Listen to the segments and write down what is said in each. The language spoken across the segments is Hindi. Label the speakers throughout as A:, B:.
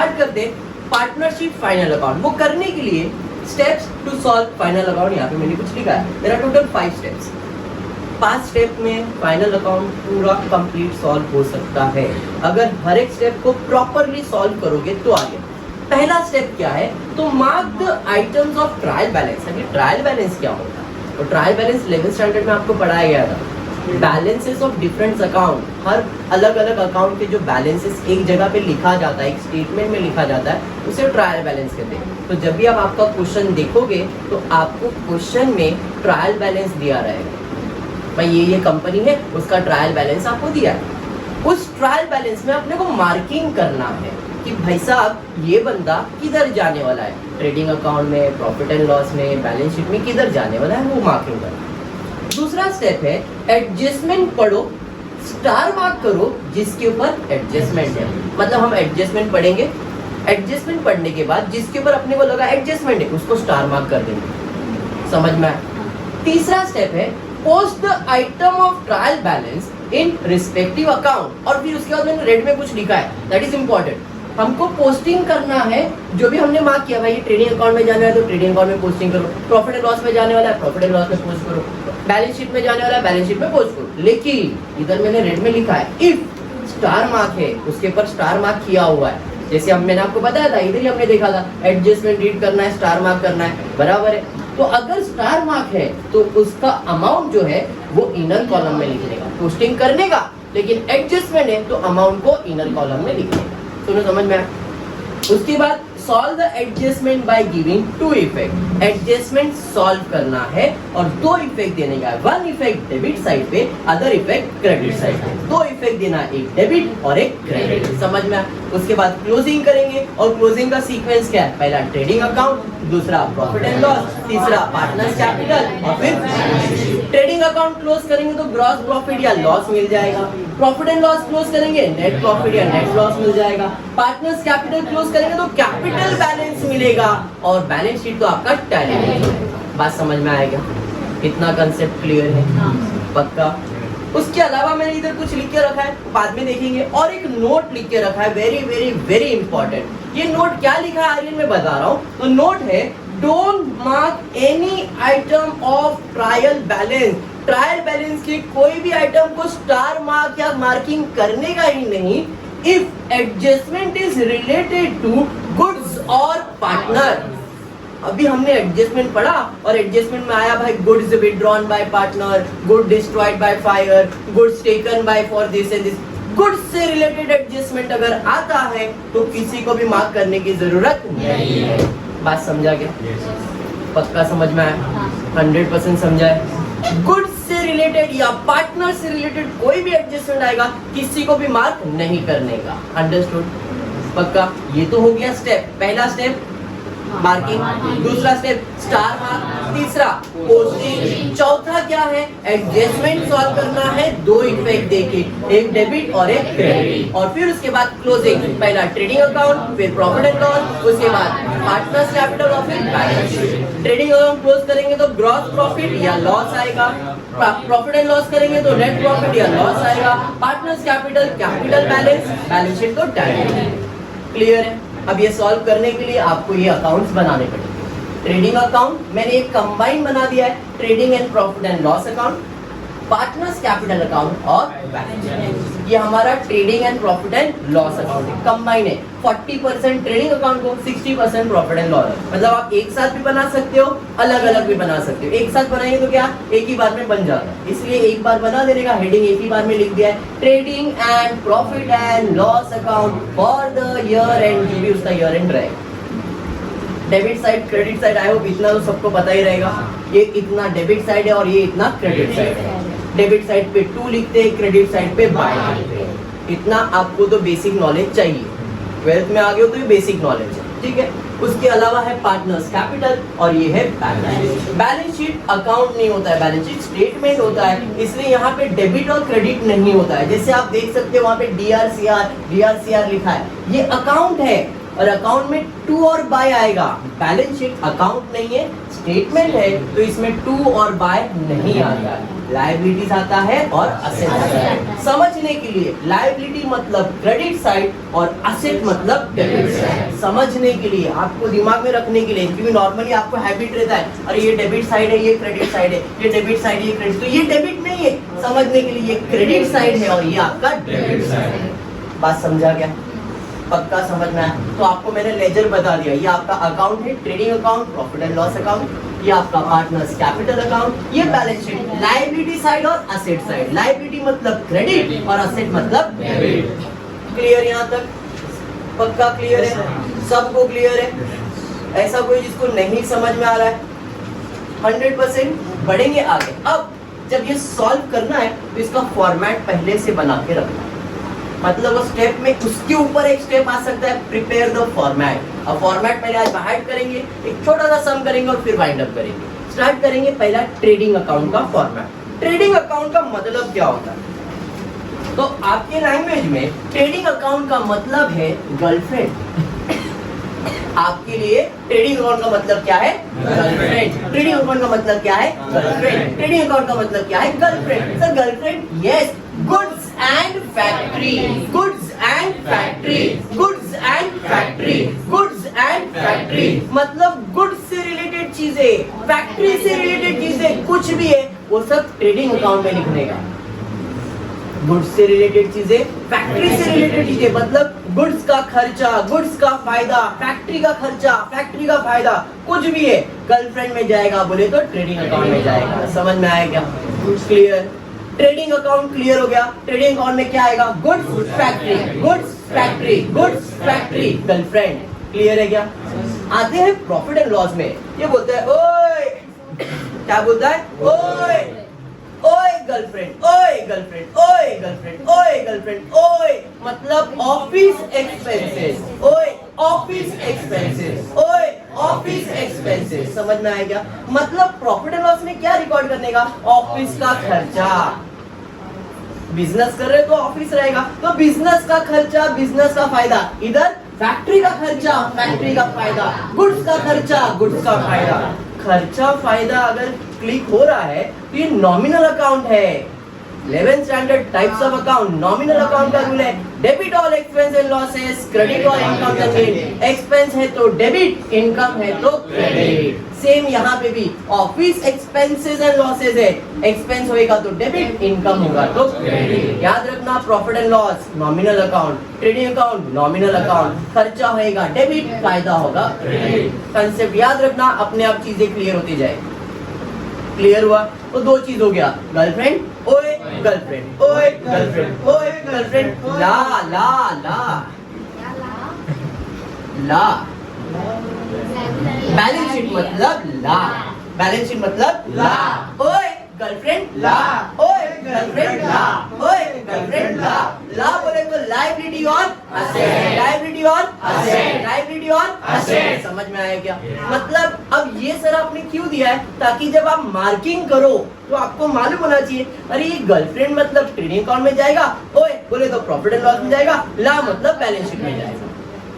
A: स्टार्ट करते हैं पार्टनरशिप फाइनल अकाउंट। वो करने के लिए steps to solve final account, यहाँ पे मैंने कुछ लिखा है, there are total 5 steps. 5 step में फाइनल अकाउंट पूरा कंप्लीट सॉल्व हो सकता है अगर हर एक स्टेप को प्रॉपरली सॉल्व करोगे तो आगे। पहला स्टेप क्या है, तो mark the items of trial balance. अभी ट्रायल बैलेंस क्या होता है, तो ट्रायल बैलेंस 11th स्टैंडर्ड में आपको पढ़ाया गया था। बैलेंसेस ऑफ डिफरेंट अकाउंट, हर अलग अलग अकाउंट के जो बैलेंसेस एक जगह पे लिखा जाता है, एक स्टेटमेंट में लिखा जाता है, उसे ट्रायल बैलेंस कहते हैं। तो जब भी आप आपका क्वेश्चन देखोगे तो आपको क्वेश्चन में ट्रायल बैलेंस दिया रहेगा, भाई ये कंपनी है, उसका ट्रायल बैलेंस आपको दिया है। उस ट्रायल बैलेंस में अपने को मार्किंग करना है कि भाई साहब ये बंदा किधर जाने वाला है, ट्रेडिंग अकाउंट में, प्रॉफिट एंड लॉस में, बैलेंस शीट में किधर जाने वाला है, वो मार्किंग करना। दूसरा स्टेप है एडजस्टमेंट पढ़ो, स्टार मार्क करो जिसके ऊपर एडजस्टमेंट है। मतलब हम एडजस्टमेंट पढ़ेंगे, एडजस्टमेंट पढ़ने के बाद जिसके ऊपर अपने को लगा एडजस्टमेंट है उसको स्टार मार्क कर देंगे। समझ में आया? तीसरा स्टेप है post the item of trial balance in respective account, और फिर उसके बाद मैंने रेड में कुछ लिखा है, दैट इज इंपॉर्टेंट। हमको पोस्टिंग करना है जो भी हमने मार्क किया, भाई ये ट्रेडिंग अकाउंट में जाने वाला है तो ट्रेडिंग अकाउंट में पोस्टिंग करो, प्रॉफिट एंड लॉस में जाने वाला है प्रॉफिट एंड लॉस में पोस्ट करो, बैलेंस शीट में जाने वाला है बैलेंस शीट में पोस्ट करो। लेकिन इधर मैंने रेड में लिखा है इफ स्टार मार्क है, उसके ऊपर स्टार मार्क किया हुआ है, जैसे हम मैंने आपको बताया था, इधर ही हमने देखा था एडजस्टमेंट रीड करना है, स्टार मार्क करना है, बराबर है। तो अगर स्टार मार्क है तो उसका अमाउंट जो है वो इनर कॉलम में लिखने का, पोस्टिंग करने का, लेकिन एडजस्टमेंट है तो अमाउंट को इनर कॉलम में लिखने का। सुनो समझ में आया? उसके बाद solve the adjustment by giving 2 effect. Adjustment solve करना है और 2 इफेक्ट देने का है, 1 इफेक्ट डेबिट साइड पे, अदर इफेक्ट क्रेडिट साइड पे। 2 इफेक्ट देना, एक डेबिट और एक क्रेडिट। समझ में आया? उसके बाद क्लोजिंग करेंगे और क्लोजिंग का सीक्वेंस क्या है, पहला ट्रेडिंग अकाउंट, दूसरा प्रॉफिट एंड लॉस, तीसरा पार्टनर्स कैपिटल और फिर ट्रेडिंग अकाउंट क्लोज करेंगे तो ग्रॉस प्रॉफिट या लॉस मिल जाएगा, प्रॉफिट एंड लॉस क्लोज करेंगे नेट प्रॉफिट या नेट लॉस मिल जाएगा, पार्टनर्स कैपिटल क्लोज करेंगे तो कैपिटल बैलेंस मिलेगा और बैलेंस शीट तो आपका टैली में मिलेगा। बात समझ में आएगा? इतना कंसेप्ट क्लियर है? पक्का? उसके अलावा मैंने इधर कुछ लिख के रखा है, बाद में देखेंगे, और एक नोट लिख के रखा है, वेरी वेरी वेरी इंपॉर्टेंट। ये नोट क्या लिखा है आर्यन में बता रहा हूँ। तो नोट है don't mark any item of trial balance. Trial balance के कोई भी आइटम को स्टार मार्क या मार्किंग करने का ही नहीं if adjustment is related to goods और पार्टनर। अभी हमने एडजस्टमेंट पढ़ा और एडजस्टमेंट में आया भाई goods withdrawn by partner, good destroyed by fire, goods taken by for this and this. Goods से रिलेटेड एडजस्टमेंट अगर आता है तो किसी को भी मार्क करने की जरूरत नहीं है। बात समझा क्या? पक्का समझ में आया? 100% समझा है? गुड्स से रिलेटेड या पार्टनर से रिलेटेड कोई भी एडजस्टमेंट आएगा किसी को भी मार्क नहीं करने का। अंडरस्टूड? पक्का? ये तो हो गया स्टेप, पहला स्टेप मार्किंग, दूसरा स्टेप स्टार मार्क, तीसरा पोस्टिंग, चौथा क्या है एडजस्टमेंट सॉल्व करना है 2 इफेक्ट देके, एक डेबिट और एक क्रेडिट, और फिर उसके बाद क्लोजिंग, पहला ट्रेडिंग अकाउंट, फिर प्रॉफिट एंड लॉस, उसके बाद पार्टनर्स कैपिटल और फिर balance sheet. Trading account close करेंगे तो ग्रॉस प्रॉफिट या लॉस आएगा, प्रॉफिट एंड लॉस करेंगे तो नेट प्रॉफिट या लॉस आएगा, partners capital, capital balance, balance sheet तो टैली। क्लियर है? अब ये सॉल्व करने के लिए आपको ये अकाउंट्स बनाने पड़ेंगे। ट्रेडिंग अकाउंट मैंने एक कंबाइन बना दिया है, trading and profit and loss account, partners capital account और बैलेंस शीट। ये हमारा trading and profit and loss account है, कंबाइन है। 40% ट्रेडिंग अकाउंट को, 60% प्रॉफिट एंड लॉस। मतलब आप एक साथ भी बना सकते हो, अलग अलग भी बना सकते हो। एक साथ बनाएंगे तो क्या एक ही बार में बन जाता है, इसलिए एक बार बना देने का, हेडिंग एक ही बार में लिख दिया है, trading and profit and loss account for the year and, जो भी उसका ईयर एंड रहेगा। Debit side credit side, I hope इतना तो सबको पता ही रहेगा। ये इतना डेबिट साइड है और ये इतना क्रेडिट साइड है। डेबिट साइड पे 2 लिखते हैं, क्रेडिट साइड पे बाय लिखते हैं। इतना आपको तो बेसिक नॉलेज चाहिए, 12th में आ गए हो तो ये बेसिक नॉलेज है, ठीक है। उसके अलावा है पार्टनर्स कैपिटल और ये है balance sheet. Balance sheet account नहीं होता है, बैलेंस शीट स्टेटमेंट होता है, इसलिए यहाँ पे डेबिट और क्रेडिट नहीं होता है। जैसे आप देख सकते हो वहाँ पे DRCR लिखा है, ये अकाउंट है, और अकाउंट में टू और बाय आएगा। बैलेंस शीट अकाउंट नहीं है, स्टेटमेंट है, तो इसमें टू और बाय नहीं आता है। लायबिलिटीज आता है और असेट आता है। समझने के लिए लायबिलिटी मतलब क्रेडिट साइड और असेट मतलब डेबिट साइड। समझने के लिए, आपको दिमाग में रखने के लिए, क्योंकि नॉर्मली आपको हैबिट रहता है अरे ये डेबिट साइड है, ये क्रेडिट साइड है, ये डेबिट साइड है, ये क्रेडिट, तो ये डेबिट नहीं है। समझने के लिए ये क्रेडिट साइड है और ये आपका डेबिट साइड है। बात समझा क्या? पक्का समझ में आया? तो आपको मैंने लेजर बता दिया, ये आपका अकाउंट है, trading account, profit and loss account, ये आपका पार्टनर्स कैपिटल अकाउंट, ये बैलेंस शीट, लायबिलिटी साइड और असेट साइड। लायबिलिटी मतलब क्रेडिट और असेट मतलब डेबिट। क्लियर यहाँ तक? पक्का क्लियर है? सबको क्लियर है? ऐसा कोई जिसको नहीं समझ में आ रहा है? 100%। बढ़ेंगे आगे। अब जब ये सॉल्व करना है तो इसका फॉर्मेट पहले से बना के रखना है। मतलब वो स्टेप में उसके ऊपर एक स्टेप आ सकता है, प्रिपेयर द फॉर्मेट। अब फॉर्मेट पहले आज बाहर करेंगे, एक छोटा सा सम करेंगे और फिर वाइंड अप करेंगे। स्टार्ट करेंगे पहला ट्रेडिंग अकाउंट का फॉर्मेट। ट्रेडिंग अकाउंट का मतलब क्या होता है? तो आपके लैंग्वेज में ट्रेडिंग अकाउंट का मतलब है गर्लफ्रेंड। आपके लिए ट्रेडिंग अकाउंट का मतलब क्या है? गर्लफ्रेंड। ट्रेडिंग अकाउंट का मतलब क्या है? गर्लफ्रेंड। ट्रेडिंग अकाउंट का मतलब क्या है? Girlfriend. Sir girlfriend, yes. Goods and factory, goods and factory, goods and factory, goods and factory मतलब गुड्स से रिलेटेड चीजें, फैक्ट्री से रिलेटेड चीजें, कुछ भी है वो सब ट्रेडिंग अकाउंट में लिखने का। गुड्स से रिलेटेड चीजें, फैक्ट्री से रिलेटेड चीजें, मतलब गुड्स का खर्चा, गुड्स का फायदा, फैक्ट्री का खर्चा, फैक्ट्री का फायदा, कुछ भी है गर्लफ्रेंड में जाएगा बोले तो ट्रेडिंग अकाउंट में जाएगा। समझ में आया क्या? क्लियर? ट्रेडिंग अकाउंट क्लियर हो गया। ट्रेडिंग अकाउंट में क्या आएगा? Goods factory, goods factory, goods factory, girlfriend. Clear है क्या? आते हैं प्रॉफिट एंड लॉस में। ये बोलता है ओए, क्या बोलता है? ओए ओए गर्लफ्रेंड, ओए गर्लफ्रेंड, ओए गर्लफ्रेंड, ओए गर्लफ्रेंड, ओए मतलब ऑफिस एक्सपेंसेस, ओए ऑफिस एक्सपेंसेस, ओए ऑफिस एक्सपेंसेस। समझ में आया क्या? मतलब प्रॉफिट एंड लॉस में क्या रिकॉर्ड करने का? ऑफिस का खर्चा। बिजनेस कर रहे तो ऑफिस रहेगा, तो बिजनेस का खर्चा, बिजनेस का फायदा। इधर फैक्ट्री का खर्चा, फैक्ट्री का फायदा, गुड्स का खर्चा, गुड्स का फायदा। खर्चा फायदा अगर क्लिक हो रहा है तो ये नॉमिनल अकाउंट है। 11th standard types of account, nominal account का रूल है debit all expense and losses, credit all income and gain. Expense है तो डेबिट, इनकम है तो क्रेडिट। सेम यहाँ पे भी ऑफिस एक्सपेंसेस एंड लॉसेस है, एक्सपेंस होएगा तो डेबिट, इनकम होगा तो क्रेडिट। याद रखना profit and loss nominal account, trading account nominal account, खर्चा होएगा डेबिट, फायदा होगा क्रेडिट। कंसेप्ट याद रखना, अपने आप चीजें क्लियर होती जाए। क्लियर हुआ? तो दो चीज हो गया, गर्लफ्रेंड, ओए गर्लफ्रेंड, ओए गर्लफ्रेंड, ओए गर्लफ्रेंड, ला ला ला ला। बैलेंस शीट मतलब ला, बैलेंस शीट मतलब ला। ओए गर्लफ्रेंड ला, ओए गर्लफ्रेंड ला, ओए गर्लफ्रेंड ला। ला बोले तो लायबिलिटी और असेट, लायबिलिटी और असेट, लायबिलिटी और असेट। समझ में आया क्या? मतलब अब ये सर आपने क्यों दिया है? ताकि जब आप मार्किंग करो तो आपको मालूम होना चाहिए अरे ये गर्लफ्रेंड मतलब ट्रेडिंग अकाउंट में जाएगा, ओए बोले तो प्रॉफिट एंड लॉस में जाएगा, ला मतलब बैलेंस शीट में जाएगा।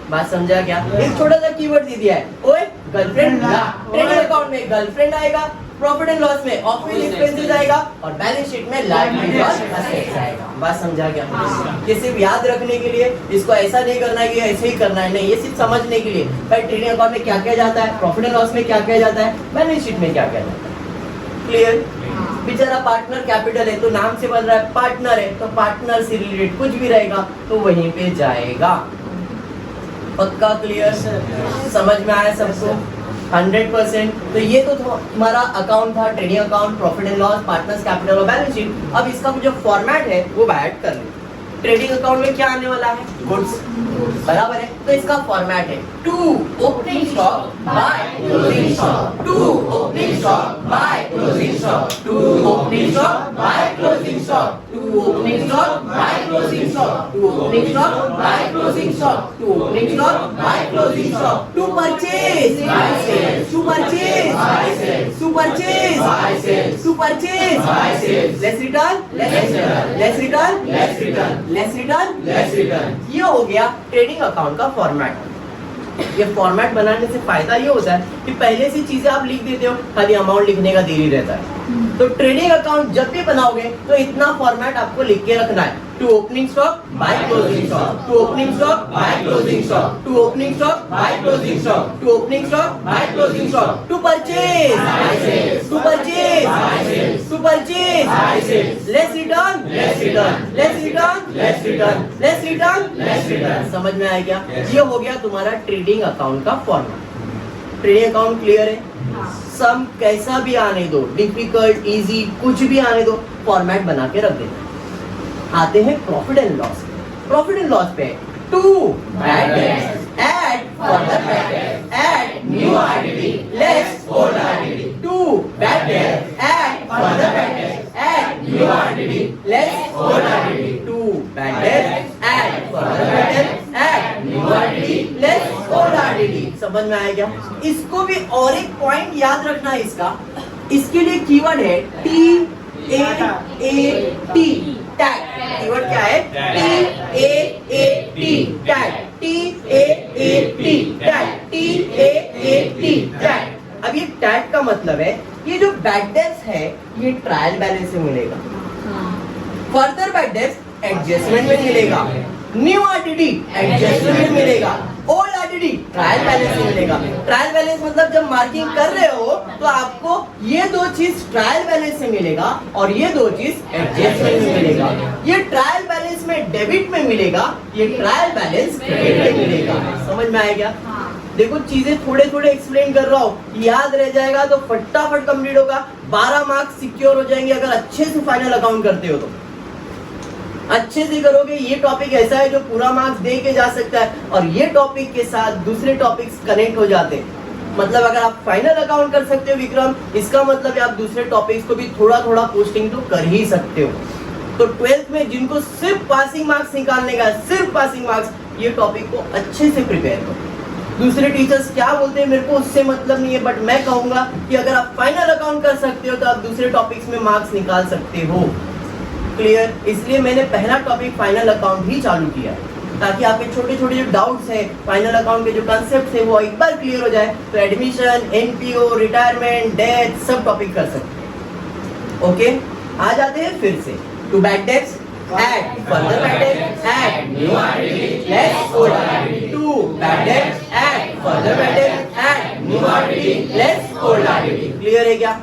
A: बात समझा क्या? एक छोटा सा कीवर्ड दे दिया है, ओए गर्लफ्रेंड ला। ट्रेडिंग अकाउंट में गर्लफ्रेंड आएगा, प्रॉफिट एंड लॉस में ऑफिस एक्सपेंसेस आएगा और बैलेंस शीट में लायबिलिटी और असेट्स आएगा। बात समझा क्या? ये सिर्फ याद रखने के लिए, इसको ऐसा नहीं करना है कि ऐसे ही करना है, नहीं, ये सिर्फ समझने के लिए भाई ट्रेडिंग अकाउंट में क्या क्या जाता है, प्रॉफिट एंड लॉस में क्या क्या जाता है, बैलेंस शीट में क्या क्या जाता है। क्लियर? बेचारा पार्टनर कैपिटल है तो नाम से बन रहा है पार्टनर है, तो पार्टनर से रिलेटेड कुछ भी रहेगा तो वहीं पे जाएगा। पक्का क्लियर? समझ में आया सबको? 100%। तो ये तो हमारा अकाउंट था, trading account, profit and loss, partners capital और बैलेंस शीट। अब इसका जो फॉर्मेट है वो ऐड कर ले। ट्रेडिंग अकाउंट में क्या आने वाला है? गुड्स, बराबर है, तो इसका फॉर्मेट है to opening stock by closing stock, to opening stock by closing stock, to opening stock by closing stock, to opening stock by closing stock, to opening stock by closing stock, to opening stock by closing stock, to purchase by sales, to purchase by sales, to purchase by sales, to purchase by sales, less return, less return, less return, less return, less return, less return. ये हो गया ट्रेडिंग अकाउंट का फॉर्मेट। ये फॉर्मेट बनाने से फायदा ये होता है कि पहले से चीजें आप लिख देते हो, खाली अमाउंट लिखने का देरी रहता है। तो ट्रेडिंग अकाउंट जब भी बनाओगे तो इतना फॉर्मेट आपको लिख के रखना है। To opening stock by closing stock, to opening stock by closing stock, to opening stock by closing stock, to opening stock by closing stock, to purchase, to purchase, to purchase, less return, less return, less return, less return, less return, less return. समझ में आया क्या? ये हो गया तुम्हारा ट्रेडिंग अकाउंट का फॉर्मेट। ट्रेडिंग अकाउंट क्लियर है? सम कैसा भी आने दो, डिफिकल्ट इजी कुछ भी आने दो, फॉर्मेट बना के रख देना। आते हैं profit and loss. Profit and loss पे to bad debts, add further bad debts, add new ID, less old ID, to bad debts, add further bad debts, add new ID, less old ID, to bad debts, add further bad debts, add new ID, less old ID. समझ में आया क्या? इसको भी और एक पॉइंट याद रखना है इसका। इसके लिए कीवर्ड है T A A T, tag. Keyword क्या है? T A A T, tag. T A A T, tag. T A A T, tag. अब ये टैग का मतलब है ये जो बैड डेट्स है ये ट्रायल बैलेंस में मिलेगा, फर्दर बैड डेट्स एडजस्टमेंट में मिलेगा, न्यू आरटीडी एडजस्टमेंट में मिलेगा, ओल्ड आरटीडी ट्रायल बैलेंस में मिलेगा। ट्रायल बैलेंस मतलब जब मार्किंग कर रहे हो तो आपको ये दो चीज ट्रायल बैलेंस में मिलेगा और ये दो चीज एडजस्टमेंट में मिलेगा। ये ट्रायल बैलेंस में डेबिट में मिलेगा, ये ट्रायल बैलेंस क्रेडिट में मिलेगा। समझ में आया क्या? देखो चीजें थोड़े थोड़े एक्सप्लेन कर रहा हूँ, याद रह जाएगा तो फटाफट कंप्लीट होगा। 12 मार्क्स सिक्योर हो जाएंगे अगर अच्छे से फाइनल अकाउंट करते हो तो। अच्छे से करोगे, ये टॉपिक ऐसा है जो पूरा मार्क्स दे के जा सकता है और ये टॉपिक के साथ दूसरे टॉपिक्स कनेक्ट हो जाते हैं। मतलब अगर आप फाइनल अकाउंट कर सकते हो विक्रम, इसका मतलब आप दूसरे टॉपिक्स को भी थोड़ा थोड़ा पोस्टिंग तो कर ही सकते हो। तो 12th में जिनको सिर्फ पासिंग मार्क्स निकालने का, सिर्फ पासिंग मार्क्स, ये टॉपिक को अच्छे से प्रिपेयर करो। दूसरे टीचर्स क्या बोलते हैं मेरे को उससे मतलब नहीं है, बट मैं कहूंगा कि अगर आप फाइनल अकाउंट कर सकते हो तो आप दूसरे टॉपिक्स में मार्क्स निकाल सकते हो। क्लियर? इसलिए मैंने पहला टॉपिक फाइनल अकाउंट ही चालू किया है ताकि आपके छोटे छोटे जो डाउट्स हैं फाइनल अकाउंट के जो कंसेप्ट है वो एक बार क्लियर हो जाए तो एडमिशन, एनपीओ, रिटायरमेंट, डेथ सब टॉपिक कर सकते हैं। ओके, आ जाते हैं फिर से to bad debts, add further bad debts, add new RTD, less old RTD, to bad debts, add further bad debts, add new RTD, less old RTD. Clear है क्या?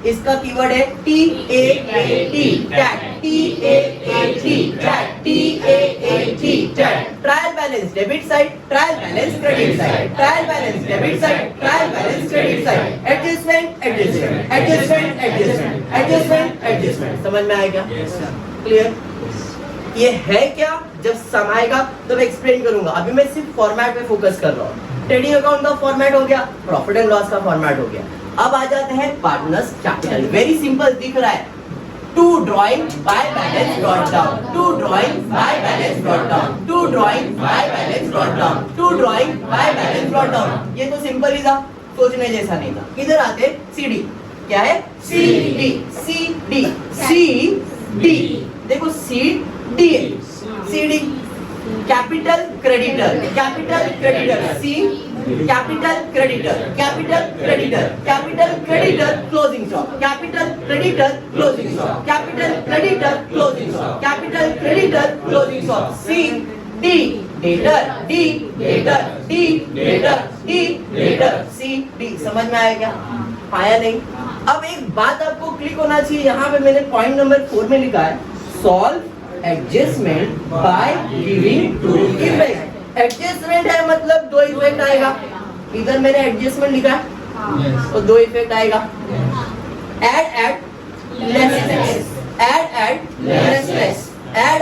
A: इसका कीवर्ड है T A A T, tag. T A A T, tag. T A A T, tag. Trial balance debit side, trial balance credit side, trial balance debit side, trial balance credit side, adjustment, adjustment, adjustment, adjustment, adjustment, adjustment. समझ में आएगा? क्लियर? ये है क्या? जब समाएगा तब एक्सप्लेन करूंगा। अभी मैं सिर्फ फॉर्मेट पे फोकस कर रहा हूँ। ट्रेडिंग अकाउंट का फॉर्मेट हो गया, प्रॉफिट एंड लॉस का फॉर्मेट हो गया। अब आ जाते हैं पार्टनर्स कैपिटल। वेरी सिंपल दिख रहा है, to drawing by balance brought down, to drawing by balance brought down, to drawing by balance brought down, to drawing by balance brought down. ये तो सिंपल ही था, सोचने जैसा नहीं था। इधर आते सीडी, क्या है? CD, CD, CD. देखो CD, CD capital creditor, capital creditor, C capital creditor, capital creditor, capital creditor closing stock, capital creditor closing stock, capital creditor closing stock, capital creditor closing stock. C D debtor, D debtor, D debtor, D debtor, C D. समझ में आया क्या? आया नहीं? अब एक बात आपको क्लिक होना चाहिए, यहाँ पे मैंने पॉइंट नंबर 4 में लिखा है solve adjustment by giving two effect. Adjustment है मतलब दो इफेक्ट आएगा। इधर मैंने एडजस्टमेंट लिखा है तो दो इफेक्ट आएगा। Add less less, add less less, add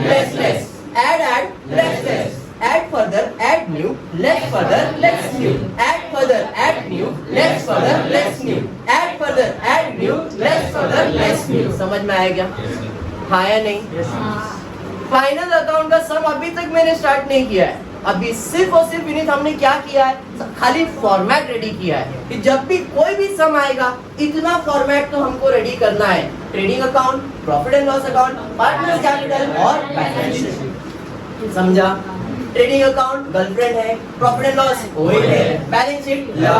A: less less, add less less, add further, add new, less further, less new, add further, add new, less further, less new, add further, add new, less further, less new. समझ में आया क्या? हाँ या नहीं? फाइनल अकाउंट का सम अभी तक मैंने स्टार्ट नहीं किया है। अभी सिर्फ और सिर्फ विनीत हमने क्या किया है, खाली फॉर्मेट रेडी किया है कि जब भी कोई भी सम आएगा इतना फॉर्मेट तो हमको रेडी करना है। Trading account, profit and loss account, partners capital और बैलेंस शीट। समझा? ट्रेडिंग अकाउंट गर्लफ्रेंड है, प्रॉफिट एंड लॉस ओए है, बैलेंस शीट ला,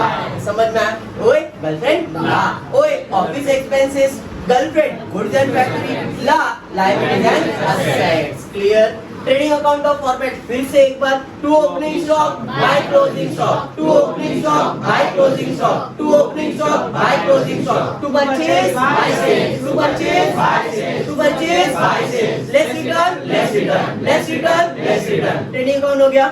A: समझ में आया? ओए गर्लफ्रेंड ला, ओए office expenses girlfriend, goods and factory ला, liabilities and assets. Clear? Trading account of format फिर से एक बार, to opening stock by closing stock, to opening stock by closing stock, to opening stock by closing stock, to purchase by sales, to purchase by sales, to purchase by sales, less return less return less return less return. Trading account हो गया।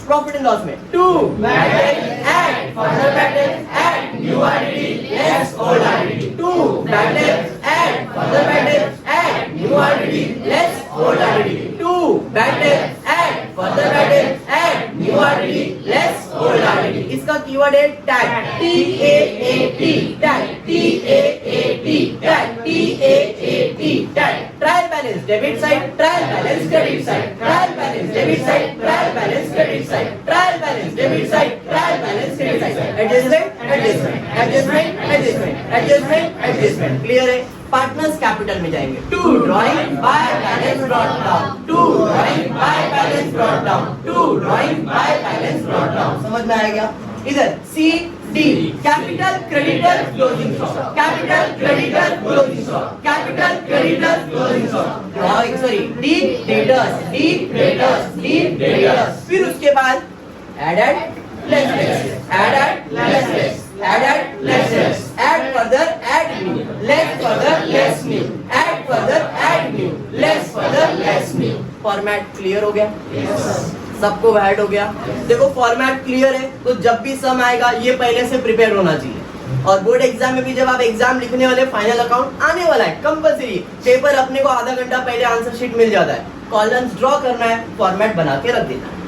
A: प्रॉफिट एंड लॉस में to bad debt add further bad debt add new identity less old identity, to bad debt add further bad debt add new identity less old identity, two bad debt add further bad debt add new identity less old identity। इसका कीवर्ड है tag, TAAT tag, TAAT tag, TAAT tag. Trial balance debit side, trial balance credit side, trial balance debit side, trial balance credit side, trial balance debit side, trial balance credit side. Adjustment adjustment adjustment adjustment adjustment adjustment. Clear है? पार्टनर्स कैपिटल में जाएंगे, to drawing by balance brought down, to drawing by balance brought down, to drawing by balance brought down. समझ में आएगा? इधर C D capital creditor closing stock, capital creditor closing stock, capital creditor closing stock. Drawing sorry D debtors, D debtors, D debtors. फिर उसके बाद added less less, added less less, added less less, add further add new, less further less new, add further add new, less further less new। Format clear हो गया? yes. सबको ऐड हो गया? देखो फॉर्मेट क्लियर है तो जब भी सम आएगा ये पहले से प्रिपेयर होना चाहिए। और बोर्ड एग्जाम में भी जब आप एग्जाम लिखने वाले फाइनल अकाउंट आने वाला है कंपलसरी, पेपर अपने को आधा घंटा पहले आंसर शीट मिल जाता है, कॉलम्स ड्रॉ करना है, फॉर्मेट बना के रख देना है।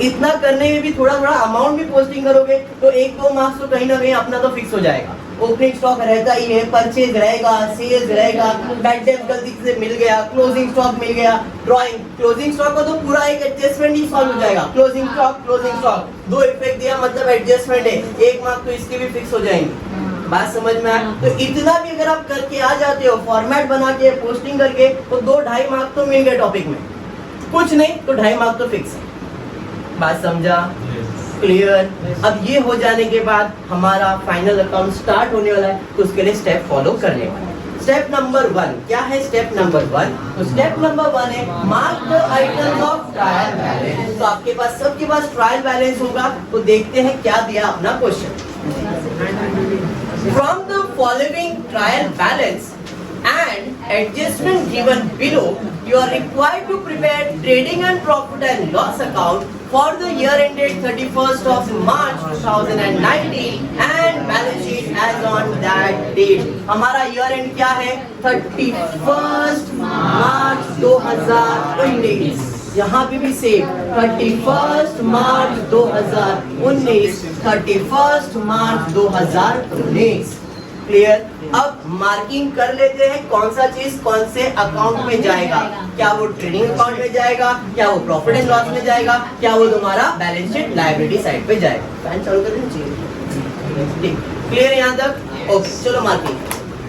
A: इतना करने में भी थोड़ा थोड़ा अमाउंट भी पोस्टिंग करोगे तो एक दो मार्क्स तो कहीं ना कहीं अपना तो फिक्स हो जाएगा। ओपनिंग स्टॉक रहता ही है, परचेज रहेगा, सेल्स रहेगा, बैड डेट गलती से मिल गया, क्लोजिंग स्टॉक मिल गया, ड्राइंग क्लोजिंग स्टॉक का तो पूरा एक एडजस्टमेंट ही सॉल्व हो जाएगा। क्लोजिंग स्टॉक दो इफेक्ट दिया मतलब एडजस्टमेंट है, एक मार्क तो इसके भी फिक्स हो जाएंगे। बात समझ में आया? तो इतना भी अगर आप करके आ जाते हो फॉर्मेट बना के पोस्टिंग करके तो 2-2.5 मार्क तो मिल गए टॉपिक में, कुछ नहीं तो 2.5 मार्क तो फिक्स है। बात समझा? क्लियर? अब ये हो जाने के बाद हमारा फाइनल अकाउंट स्टार्ट होने वाला है तो उसके लिए स्टेप फॉलो करने वाले हैं। स्टेप नंबर 1 क्या है? स्टेप नंबर 1 तो स्टेप नंबर 1 है mark the items of trial balance. तो आपके पास सबके पास ट्रायल बैलेंस होगा तो देखते हैं क्या दिया अपना question. From the following trial balance and adjustment given below, you are required to prepare trading and profit and loss account for the year ended 31st of March 2019 and balance sheet as on that date। हमारा year end क्या है? 31st March 2019। यहाँ पे भी same 31st March 2019, 31st March 2019। Clear? अब मार्किंग कर लेते हैं कौन सा चीज कौन से अकाउंट में जाएगा। क्या वो ट्रेडिंग अकाउंट में जाएगा, क्या वो प्रॉफिट एंड लॉस में जाएगा, क्या वो तुम्हारा बैलेंस शीट लायबिलिटी साइड पे जाएगा। फैन चालू कर देना चाहिए। ठीक, क्लियर है यहाँ तक? ओके, चलो मार्किंग।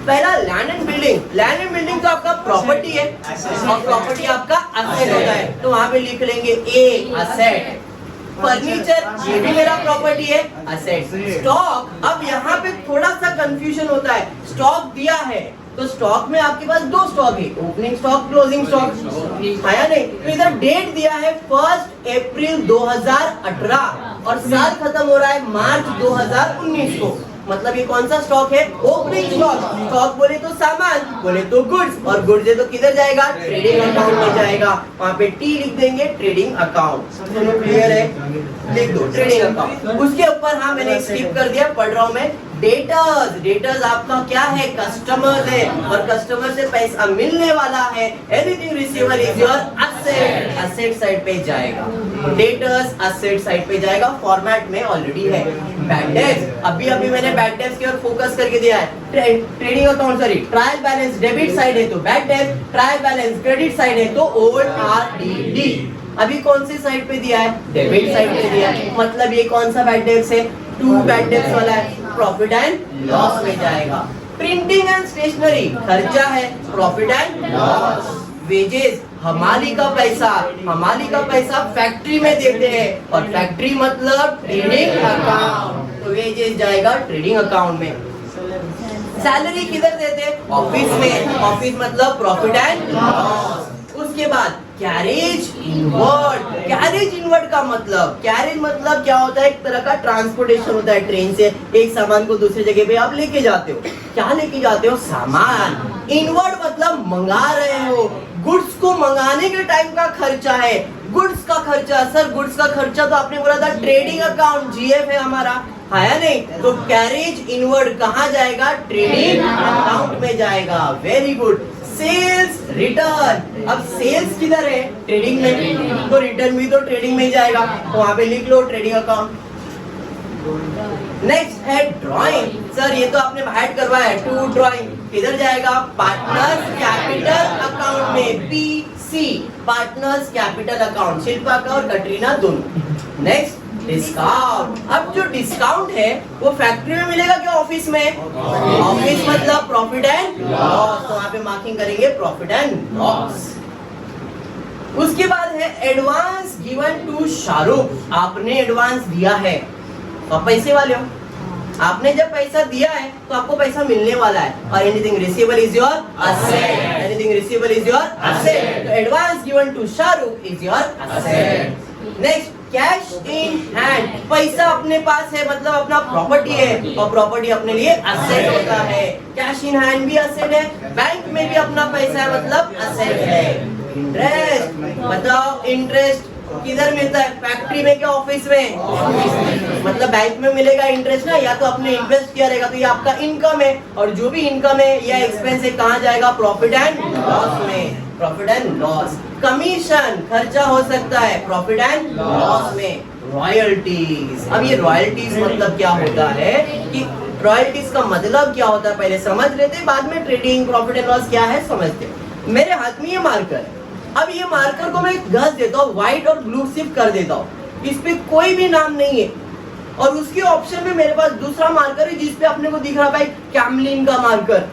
A: पहला land and building. Land and building तो आपका प्रॉपर्टी है और प्रॉपर्टी आपका असेट होता है तो वहां पे लिख लेंगे ए असेट। फर्नीचर ये भी मेरा प्रॉपर्टी है, असेट। स्टॉक, अब यहाँ पे थोड़ा सा कंफ्यूजन होता है। स्टॉक दिया है तो स्टॉक में आपके पास 2 स्टॉक है, ओपनिंग स्टॉक क्लोजिंग स्टॉक है या नहीं। तो इधर डेट दिया है 1 अप्रैल 2018 और साल खत्म हो रहा है मार्च 2019 को। मतलब ये कौन सा स्टॉक है? Opening stock. स्टॉक बोले तो सामान, बोले तो गुड्स, और गुड्स है तो किधर जाएगा? ट्रेडिंग अकाउंट में जाएगा। वहाँ पे टी लिख देंगे, ट्रेडिंग अकाउंट। चलो क्लियर है? लिख दो ट्रेडिंग अकाउंट। उसके ऊपर हाँ मैंने स्किप कर दिया, पढ़ रहा हूँ मैं। डेटर्स, डेटर्स आपका क्या है? कस्टमर है और कस्टमर से पैसा मिलने वाला है। Anything receiver is your asset, asset side पे जाएगा। डेटर्स असेट साइड पे जाएगा, फॉर्मेट में ऑलरेडी है। बैड डेट्स, अभी मैंने बैड डेट्स की ओर फोकस करके दिया है। Trading account sorry trial balance debit side है तो bad debts, trial balance credit side है तो ORDD। अभी कौन सी साइड पे दिया है? डेबिट साइड पे दिया है। मतलब ये कौन सा बैड डेट्स है? 2 बैड डेट्स वाला है, प्रॉफिट एंड लॉस में जाएगा। प्रिंटिंग एंड स्टेशनरी खर्चा है, प्रॉफिट एंड लॉस। वेजेस हमाली का पैसा फैक्ट्री में देते हैं और फैक्ट्री मतलब ट्रेडिंग अकाउंट, तो वेजेस जाएगा ट्रेडिंग अकाउंट में। सैलरी किधर देते? ऑफिस में, ऑफिस मतलब प्रॉफिट एंड लॉस। उसके बाद कैरेज इनवर्ड का मतलब, कैरेज मतलब क्या होता है? एक तरह का ट्रांसपोर्टेशन होता है, ट्रेन से एक सामान को दूसरी जगह पे आप लेके जाते हो। क्या लेके जाते हो? सामान। इनवर्ड मतलब मंगा रहे हो, गुड्स को मंगाने के टाइम का खर्चा है, गुड्स का खर्चा। सर गुड्स का खर्चा तो आपने बोला था ट्रेडिंग अकाउंट, जीएफ है हमारा, है या नहीं? तो कैरेज इनवर्ड कहाँ जाएगा? ट्रेडिंग अकाउंट में जाएगा। Very good. सेल्स रिटर्न, अब सेल्स किधर है? ट्रेडिंग में, तो रिटर्न भी तो ट्रेडिंग में ही जाएगा, तो वहां पे लिख लो ट्रेडिंग अकाउंट। नेक्स्ट है ड्राइंग। सर ये तो आपने ऐड करवाया है, टू ड्राइंग किधर जाएगा? पार्टनर्स कैपिटल अकाउंट में, PC, partners capital account, Shilpa का और कटरीना दोनों। Next discount. अब जो डिस्काउंट है वो फैक्ट्री में मिलेगा क्या ऑफिस में? ऑफिस मतलब प्रॉफिट एंड लॉस, तो वहां पे मार्किंग करेंगे प्रॉफिट एंड लॉस। उसके बाद है एडवांस गिवन टू शाहरुख। आपने एडवांस दिया है तो आप पैसे वाले हो, आपने जब पैसा दिया है तो आपको पैसा मिलने वाला है, और anything receivable is your asset, anything receivable is your asset, तो advance given to Shahrukh is your asset. Next cash in hand, पैसा अपने पास है मतलब अपना प्रॉपर्टी है, और प्रॉपर्टी अपने लिए असेट होता है। कैश इन हैंड भी असेट है, बैंक में भी अपना पैसा है मतलब असेट है। इंटरेस्ट, बताओ इंटरेस्ट किधर मिलता है? फैक्ट्री में क्या ऑफिस में? मतलब बैंक में मिलेगा इंटरेस्ट ना, या तो आपने इन्वेस्ट किया रहेगा तो ये आपका इनकम है, और जो भी इनकम है या एक्सपेंस है कहाँ जाएगा? प्रॉफिट एंड लॉस में, प्रॉफिट एंड लॉस। कमीशन खर्चा हो सकता है प्रॉफिट एंड लॉस में। रॉयल्टीज, अब ये रॉयल्टीज मतलब क्या होता है कि रॉयल्टीज का मतलब क्या होता है पहले समझ लेते, बाद में ट्रेडिंग प्रॉफिट एंड लॉस क्या है समझते। मेरे हाथ में ये मार्कर है, अब ये मार्कर को मैं घस देता हूँ, व्हाइट और ब्लू शिफ्ट कर देता हूँ, इस पे कोई भी नाम नहीं है, और उसके ऑप्शन में मेरे पास दूसरा मार्कर है जिसपे अपने को दिख रहा भाई कैमलिन का मार्कर।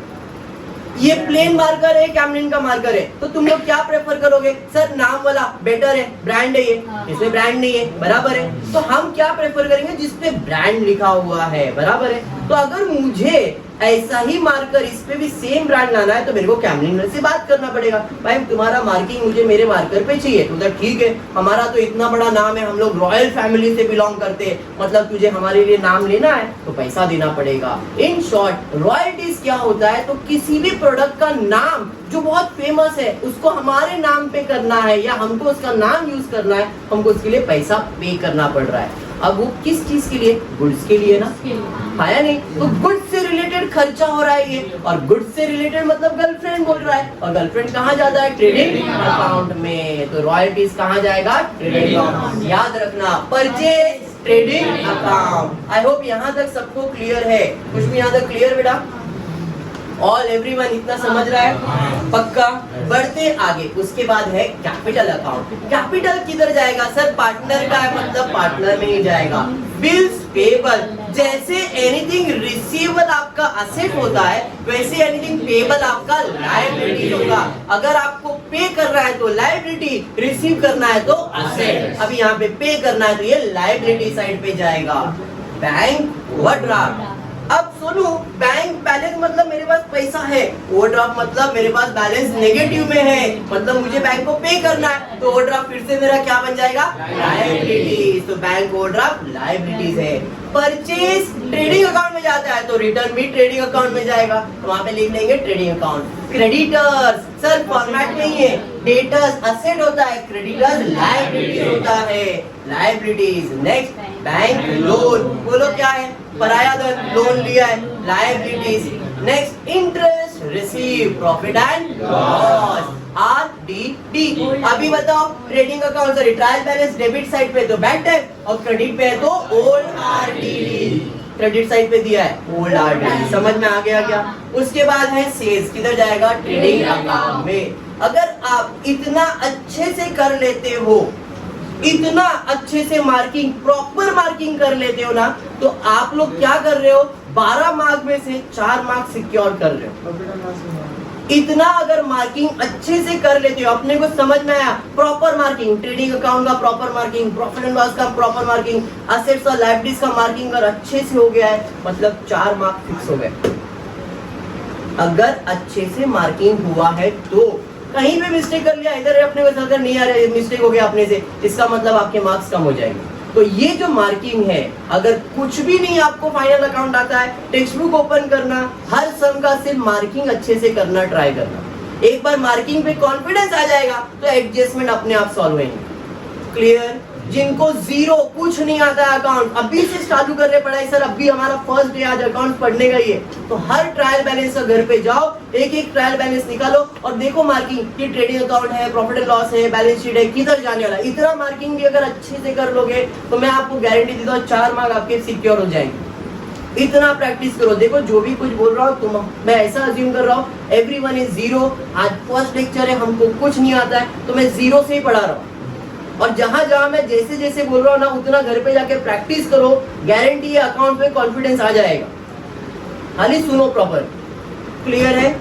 A: ये प्लेन मार्कर है, कैमलिन का मार्कर है, तो तुम लोग क्या प्रेफर करोगे? सर नाम वाला बेटर है, ब्रांड है ये, इसमें ब्रांड नहीं है, बराबर है, तो हम क्या प्रेफर करेंगे? जिसपे ब्रांड लिखा हुआ है, बराबर है। तो अगर मुझे ऐसा ही मार्कर इस पे भी सेम ब्रांड लाना है तो मेरे को कैमलिन से बात करना पड़ेगा, भाई तुम्हारा मार्किंग मुझे मेरे मार्कर पे चाहिए, तो ठीक है, हमारा तो इतना बड़ा नाम है, हम लोग रॉयल फैमिली से बिलोंग करते हैं, मतलब तुझे हमारे लिए नाम लेना है तो पैसा देना पड़ेगा। इन शॉर्ट रॉयल्टीज क्या होता है? तो किसी भी प्रोडक्ट का नाम जो बहुत फेमस है उसको हमारे नाम पे करना है, या हमको उसका नाम यूज करना है, हमको उसके लिए पैसा पे करना पड़ रहा है। अब वो किस चीज के लिए? गुड्स के लिए ना, है नहीं? तो गुड्स से रिलेटेड खर्चा हो रहा है ये, और गुड्स से रिलेटेड मतलब गर्लफ्रेंड बोल रहा है, और गर्लफ्रेंड कहाँ जाता है? ट्रेडिंग अकाउंट में, तो रॉयल्टीज कहाँ जाएगा? Trading account. याद रखना purchase trading account. I hope यहाँ तक सबको क्लियर है, कुछ भी यहाँ तक क्लियर बेटा? ऑल एवरीवन इतना समझ रहा है? पक्का? बढ़ते आगे, उसके बाद है कैपिटल अकाउंट। कैपिटल किधर जाएगा? सर पार्टनर का है मतलब पार्टनर में ही जाएगा। बिल्स पेबल, जैसे एनीथिंग रिसीवेबल आपका असेट होता है वैसे एनीथिंग पेबल आपका लायबिलिटी होगा। अगर आपको पे कर रहा है तो लायबिलिटी, रिसीव करना है तो असेट। अभी यहाँ पे पे करना है तो ये लायबिलिटी साइड पे जाएगा। बैंक ओवरड्राफ्ट, अब सुनो, बैंक बैलेंस मतलब मेरे पास पैसा है, ओवरड्राफ्ट मतलब मेरे पास बैलेंस नेगेटिव में है, मतलब मुझे बैंक को पे करना है, तो ओवरड्राफ्ट फिर से मेरा क्या बन जाएगा? लायबिलिटीज। तो बैंक ओवरड्राफ्ट लायबिलिटीज है। परचेज ट्रेडिंग अकाउंट में जाता है तो रिटर्न भी ट्रेडिंग अकाउंट में जाएगा, तो वहां पे लिख लेंगे trading account. Creditors, sir format नहीं है, डेटर्स असेट होता है, क्रेडिटर्स लायबिलिटीज होता है, लायबिलिटीज। नेक्स्ट बैंक लोन, बोलो क्या है? पराया धन, लोन लिया है, liabilities. Next interest receive, profit and loss, RDD। अभी बताओ trading account sorry trial balance debit side पे तो बैड है, और क्रेडिट पे है तो ओल्ड RDD, क्रेडिट साइड पे दिया है ओल्ड RDD। समझ में आ गया क्या? उसके बाद है सेल्स, किधर जाएगा? ट्रेडिंग अकाउंट में। अगर आप इतना अच्छे से कर लेते हो, इतना अच्छे से मार्किंग, प्रॉपर मार्किंग कर लेते हो ना, तो आप लोग क्या कर रहे हो? 12 मार्क में से 4 मार्क सिक्योर कर रहे हो। इतना अगर मार्किंग अच्छे से कर लेते हो, अपने को समझ में आया, प्रॉपर मार्किंग, ट्रेडिंग अकाउंट का proper marking, profit and loss का प्रॉपर मार्किंग, असेट्स और लायबिलिटीज का मार्किंग अगर अच्छे से हो गया है, मतलब 4 मार्क फिक्स हो गए। अगर अच्छे से मार्किंग हुआ है तो कहीं पे मिस्टेक कर लिया, इधर अपने को अगर नहीं आ रहा है, मिस्टेक हो गया अपने से, इसका मतलब आपके मार्क्स कम हो जाएंगे। तो ये जो मार्किंग है, अगर कुछ भी नहीं आपको फाइनल अकाउंट आता है, टेक्स्ट बुक ओपन करना, हर सम का सिर्फ मार्किंग अच्छे से करना ट्राई करना। एक बार मार्किंग पे कॉन्फिडेंस आ जाएगा तो एडजस्टमेंट अपने आप सॉल्व होंगे। क्लियर? जिनको जीरो कुछ नहीं आता है अकाउंट, अभी से चालू कर रहे पढ़ाई, सर अभी हमारा फर्स्ट डे आज अकाउंट पढ़ने का ही है, तो हर ट्रायल बैलेंस का घर पे जाओ, एक एक ट्रायल बैलेंस निकालो और देखो मार्किंग कि ट्रेडिंग अकाउंट है, प्रॉफिट एंड लॉस है, बैलेंस शीट है, किधर जाने वाला। इतना मार्किंग भी अगर अच्छे से कर लोगे तो मैं आपको गारंटी देता हूँ 4 मार्क आपके सिक्योर हो जाएंगे। इतना प्रैक्टिस करो। देखो जो भी कुछ बोल रहा हूँ मैं ऐसा अज्यूम कर रहा हूँ एवरीवन इज जीरो। आज फर्स्ट लेक्चर है, हमको कुछ नहीं आता है, तो मैं जीरो से ही पढ़ा रहा हूँ। और जहां जहां मैं जैसे जैसे बोल रहा हूँ ना, उतना घर पे जाके प्रैक्टिस करो, गारंटी है अकाउंट पे कॉन्फिडेंस आ जाएगा। खाली सुनो प्रॉपर। क्लियर है?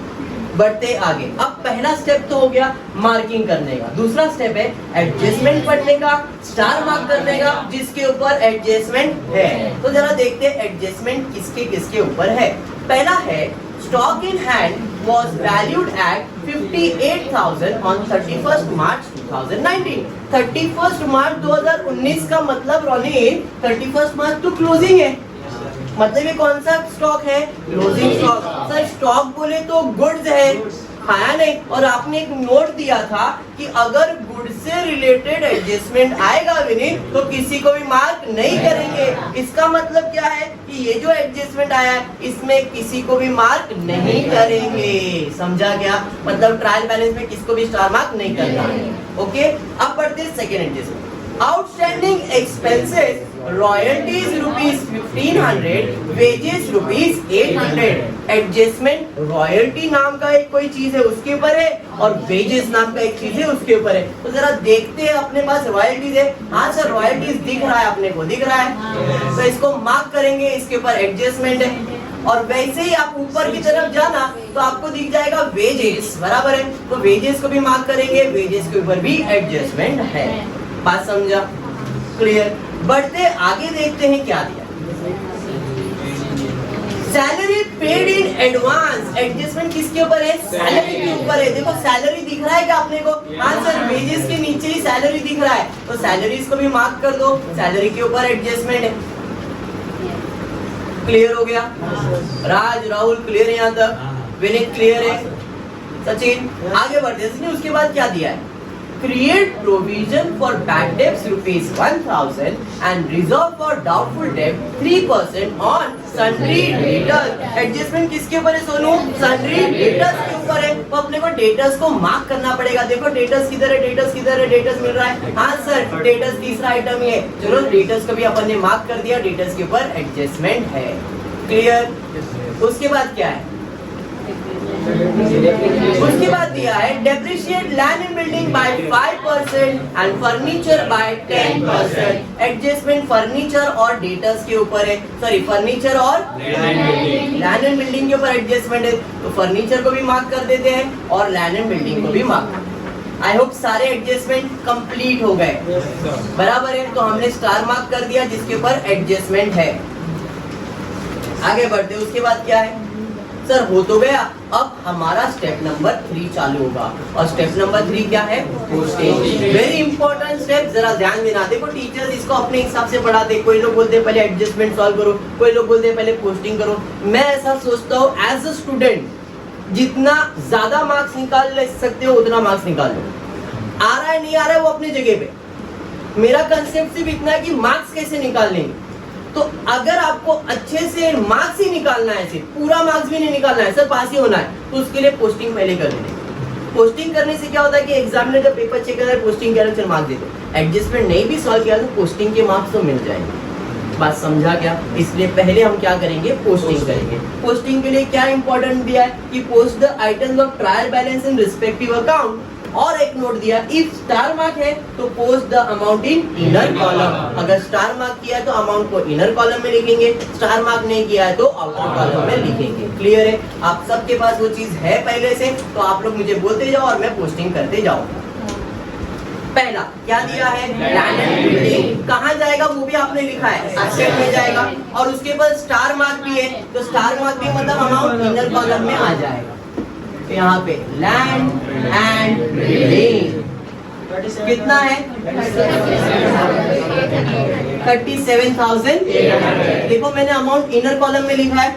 A: बढ़ते आगे। अब पहला स्टेप तो हो गया मार्किंग करने का, दूसरा स्टेप है एडजस्टमेंट पढ़ने का, स्टार मार्क करने का, जिसके ऊपर एडजस्टमेंट है। तो जरा देखते हैं एडजस्टमेंट किसके किसके ऊपर है। पहला है stock in hand was valued at 58,000 on 31st March 2019। 31st March 2019 का मतलब रोनी 31st मार्च तो क्लोजिंग है, मतलब ये कौन सा स्टॉक है? Closing stock. सर स्टॉक बोले तो गुड्स है, खाया नहीं। और आपने एक नोट दिया था कि अगर गुड्स से रिलेटेड एडजस्टमेंट आएगा विनीत तो किसी को भी मार्क नहीं करेंगे। इसका मतलब क्या है कि ये जो एडजस्टमेंट आया है इसमें किसी को भी मार्क नहीं करेंगे। समझा क्या? मतलब ट्रायल बैलेंस में किसको भी स्टार मार्क नहीं करना है। ओके, अब बढ़ते second adjustment. Outstanding expenses royalties ₹1500, wages ₹800। Adjustment royalty नाम का एक कोई चीज है उसके ऊपर है और वेजेस नाम का एक चीज है उसके ऊपर है। तो जरा देखते हैं, अपने पास रॉयल्टीज है। हाँ सर रॉयल्टीज दिख रहा है, अपने को दिख रहा है, तो इसको मार्क करेंगे, इसके ऊपर एडजस्टमेंट है। और वैसे ही आप ऊपर की तरफ जाना तो आपको दिख जाएगा वेजेस, बराबर है, तो वेजेस को भी मार्क करेंगे, वेजेस के ऊपर भी एडजस्टमेंट है। बात समझा? क्लियर? बढ़ते आगे देखते हैं क्या दिया। Salary paid in advance. Adjustment किसके ऊपर है? सैलरी के ऊपर है। देखो सैलरी दिख रहा है क्या आपने को? हाँ सर वेजेस के नीचे ही सैलरी दिख रहा है, तो सैलरीज को भी मार्क कर दो, सैलरी के ऊपर एडजस्टमेंट है। क्लियर हो गया? राज राहुल क्लियर है? यहाँ तक विनीत क्लियर है? सचिन आगे बढ़ते हैं। उसके बाद क्या दिया है? Create provision for bad debts ₹1,000 and reserve for doubtful debt 3% on sundry debtors। Adjustment किसके ऊपर है सोनू? sundry debtors के ऊपर है, तो अपने को डेटर्स को मार्क करना पड़ेगा। देखो डेटर्स किधर है, डेटर्स किधर है, डेटर्स मिल रहा है। हाँ सर डेटर्स तीसरा आइटम ही है। चलो डेटर्स को भी अपन ने मार्क कर दिया, डेटर्स के ऊपर एडजस्टमेंट है। क्लियर? उसके बाद क्या है? उसके बाद दिया है depreciate land and building bye 5% and furniture bye 10%। Adjustment furniture और डेटर्स के ऊपर है, सॉरी फर्नीचर और लैंड एंड बिल्डिंग के ऊपर एडजस्टमेंट है, तो फर्नीचर को भी मार्क कर देते हैं और लैंड एंड बिल्डिंग को भी मार्क। आई होप सारे एडजस्टमेंट कंप्लीट हो गए, बराबर है। तो हमने स्टार मार्क कर दिया जिसके ऊपर एडजस्टमेंट है। आगे बढ़ते, उसके बाद क्या है? सर हो तो गया, अब हमारा स्टेप नंबर 3 चालू होगा। और स्टेप नंबर 3 क्या है? पोस्टिंग। वेरी इंपॉर्टेंट स्टेप, जरा ध्यान देना। देखो टीचर्स इसको अपने हिसाब से पढ़ाते, कोई लोग बोलते हैं पहले एडजस्टमेंट सॉल्व करो, कोई लोग बोलते हैं पहले पोस्टिंग करो। मैं ऐसा सोचता हूँ एज अ स्टूडेंट जितना ज्यादा मार्क्स निकाल सकते हो उतना मार्क्स निकाल लो। आ रहा है नहीं आ रहा है वो अपनी जगह पे, मेरा कंसेप्ट सिर्फ इतना है कि मार्क्स कैसे निकाल लेंगे। तो अगर आपको अच्छे से मार्क्स ही निकालना है, सिर्फ पूरा मार्क्स भी नहीं निकालना है, सर पास ही होना है, तो उसके लिए पोस्टिंग पहले कर लेंगे। पोस्टिंग करने से क्या होता है कि एग्जामिनर जब पेपर चेक करता है पोस्टिंग के चल मार्क्स दे दो। एडजस्टमेंट नहीं भी सॉल्व किया तो पोस्टिंग के मार्क्स तो मिल जाएंगे। बात समझा क्या? इसलिए पहले हम क्या करेंगे? पोस्टिंग करेंगे। पोस्टिंग के लिए क्या इंपॉर्टेंट दिया है कि post the items of trial balance in respective account और एक नोट दिया, इफ स्टार मार्क है तो post the amount in inner column. अगर स्टार मार्क किया है तो अमाउंट को इनर कॉलम में लिखेंगे, स्टार मार्क नहीं किया है तो आउटर कॉलम में लिखेंगे। क्लियर है? आप सबके पास वो चीज है पहले से, तो आप लोग मुझे बोलते जाओ और मैं पोस्टिंग करते जाऊंगा। पहला क्या दिया है? Land and building. कहाँ जाएगा वो भी आपने लिखा है, एसेट में जाएगा। और उसके बाद स्टार मार्क भी है, तो स्टार मार्क भी मतलब अमाउंट इनर कॉलम में आ जाएगा। तो यहाँ पे लैंड एंड बिल्डिंग कितना है? 37,000। देखो मैंने अमाउंट इनर कॉलम में लिखा है,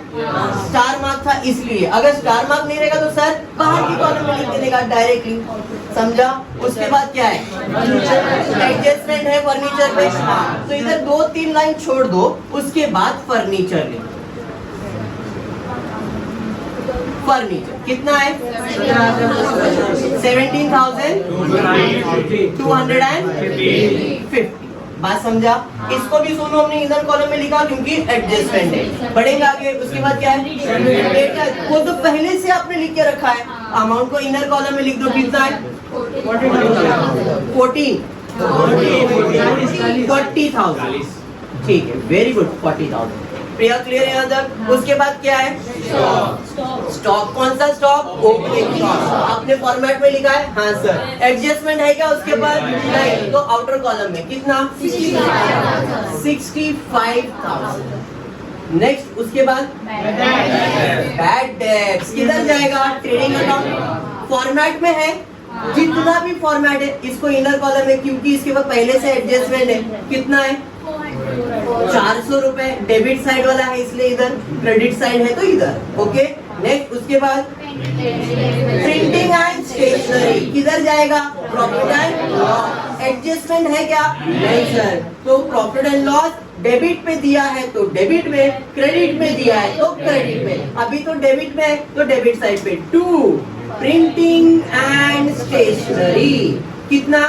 A: स्टार मार्क था इसलिए। अगर स्टार मार्क नहीं रहेगा तो सर बाहर की कॉलम में लिख देगा डायरेक्टली। समझा? उसके बाद क्या है? एडजस्टमेंट है फर्नीचर पे, तो इधर 2-3 लाइन छोड़ दो, उसके बाद फर्नीचर लिखो। फर्नीचर कितना है? 17,250। बात समझा? इसको भी सुनो, हमने इधर कॉलम में लिखा क्योंकि एडजस्टमेंट है। बढ़ेगा आगे, उसके बाद क्या है? डेटा। वो तो पहले से आपने लिख के रखा है, अमाउंट को इनर कॉलम में लिख दो। कितना है? 40,000। ठीक है, वेरी गुड, 40,000। प्रिया क्लियर है यहाँ तक? उसके बाद क्या है? स्टॉक। कौन सा स्टॉक? Opening stock. आपने फॉर्मेट में लिखा है? हाँ सर। एडजस्टमेंट है क्या उसके बाद? नहीं, तो आउटर कॉलम में कितना? 65,000। नेक्स्ट उसके बाद बैड डेब्ट्स। किधर जाएगा? Trading account. फॉर्मेट में है, जितना भी फॉर्मेट है इसको इनर कॉलम है क्योंकि इसके बाद पहले से एडजस्टमेंट है। कितना है? 400 रुपए। डेबिट साइड वाला है इसलिए इधर, क्रेडिट साइड है तो इधर। ओके, नेक्स्ट उसके बाद प्रिंटिंग एंड स्टेशनरी। किधर जाएगा? Profit and loss. एडजस्टमेंट है क्या? नहीं सर, तो प्रॉफिट एंड लॉस डेबिट पे दिया है तो डेबिट में, क्रेडिट में दिया है तो क्रेडिट में। अभी तो डेबिट में है तो डेबिट साइड पे। 2 प्रिंटिंग एंड स्टेशनरी। कितना?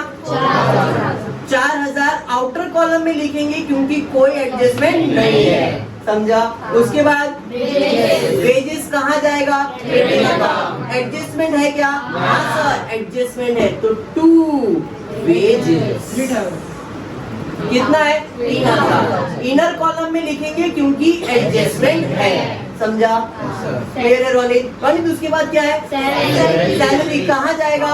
A: 4,000 आउटर कॉलम में लिखेंगे क्योंकि कोई एडजस्टमेंट नहीं है। समझा? उसके बाद वेजेस कहाँ जाएगा? एडजस्टमेंट है क्या? हाँ सर, एडजस्टमेंट है तो 2 वेजेस। कितना है? 3,000। इनर कॉलम में लिखेंगे क्योंकि एडजस्टमेंट है। समझा? क्लियर है रोनित? रोनित उसके बाद क्या है? सैलरी। कहाँ जाएगा?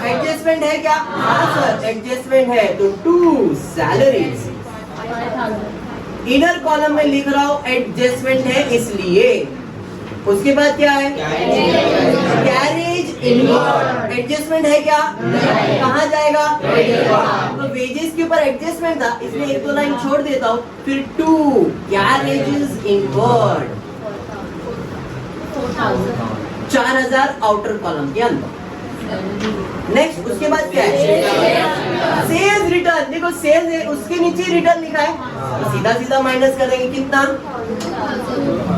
A: एडजस्टमेंट है क्या? हाँ सर, एडजस्टमेंट है तो 2 सैलरीज। इनर कॉलम में लिख रहा हूँ एडजस्टमेंट है इसलिए। उसके बाद क्या है? Carriage inward. एडजस्टमेंट है क्या? कहाँ जाएगा? तो वेजेस के ऊपर एडजस्टमेंट था इसलिए 1-2 लाइन छोड़ देता हूँ। फिर 2 कैरेजेस इनवर्ड। 4,000 आउटर कॉलम के अंदर। नेक्स्ट उसके बाद क्या है? Sales return. देखो सेल्स है, उसके नीचे रिटर्न लिखा है तो सीधा सीधा माइनस कर देंगे। कितना?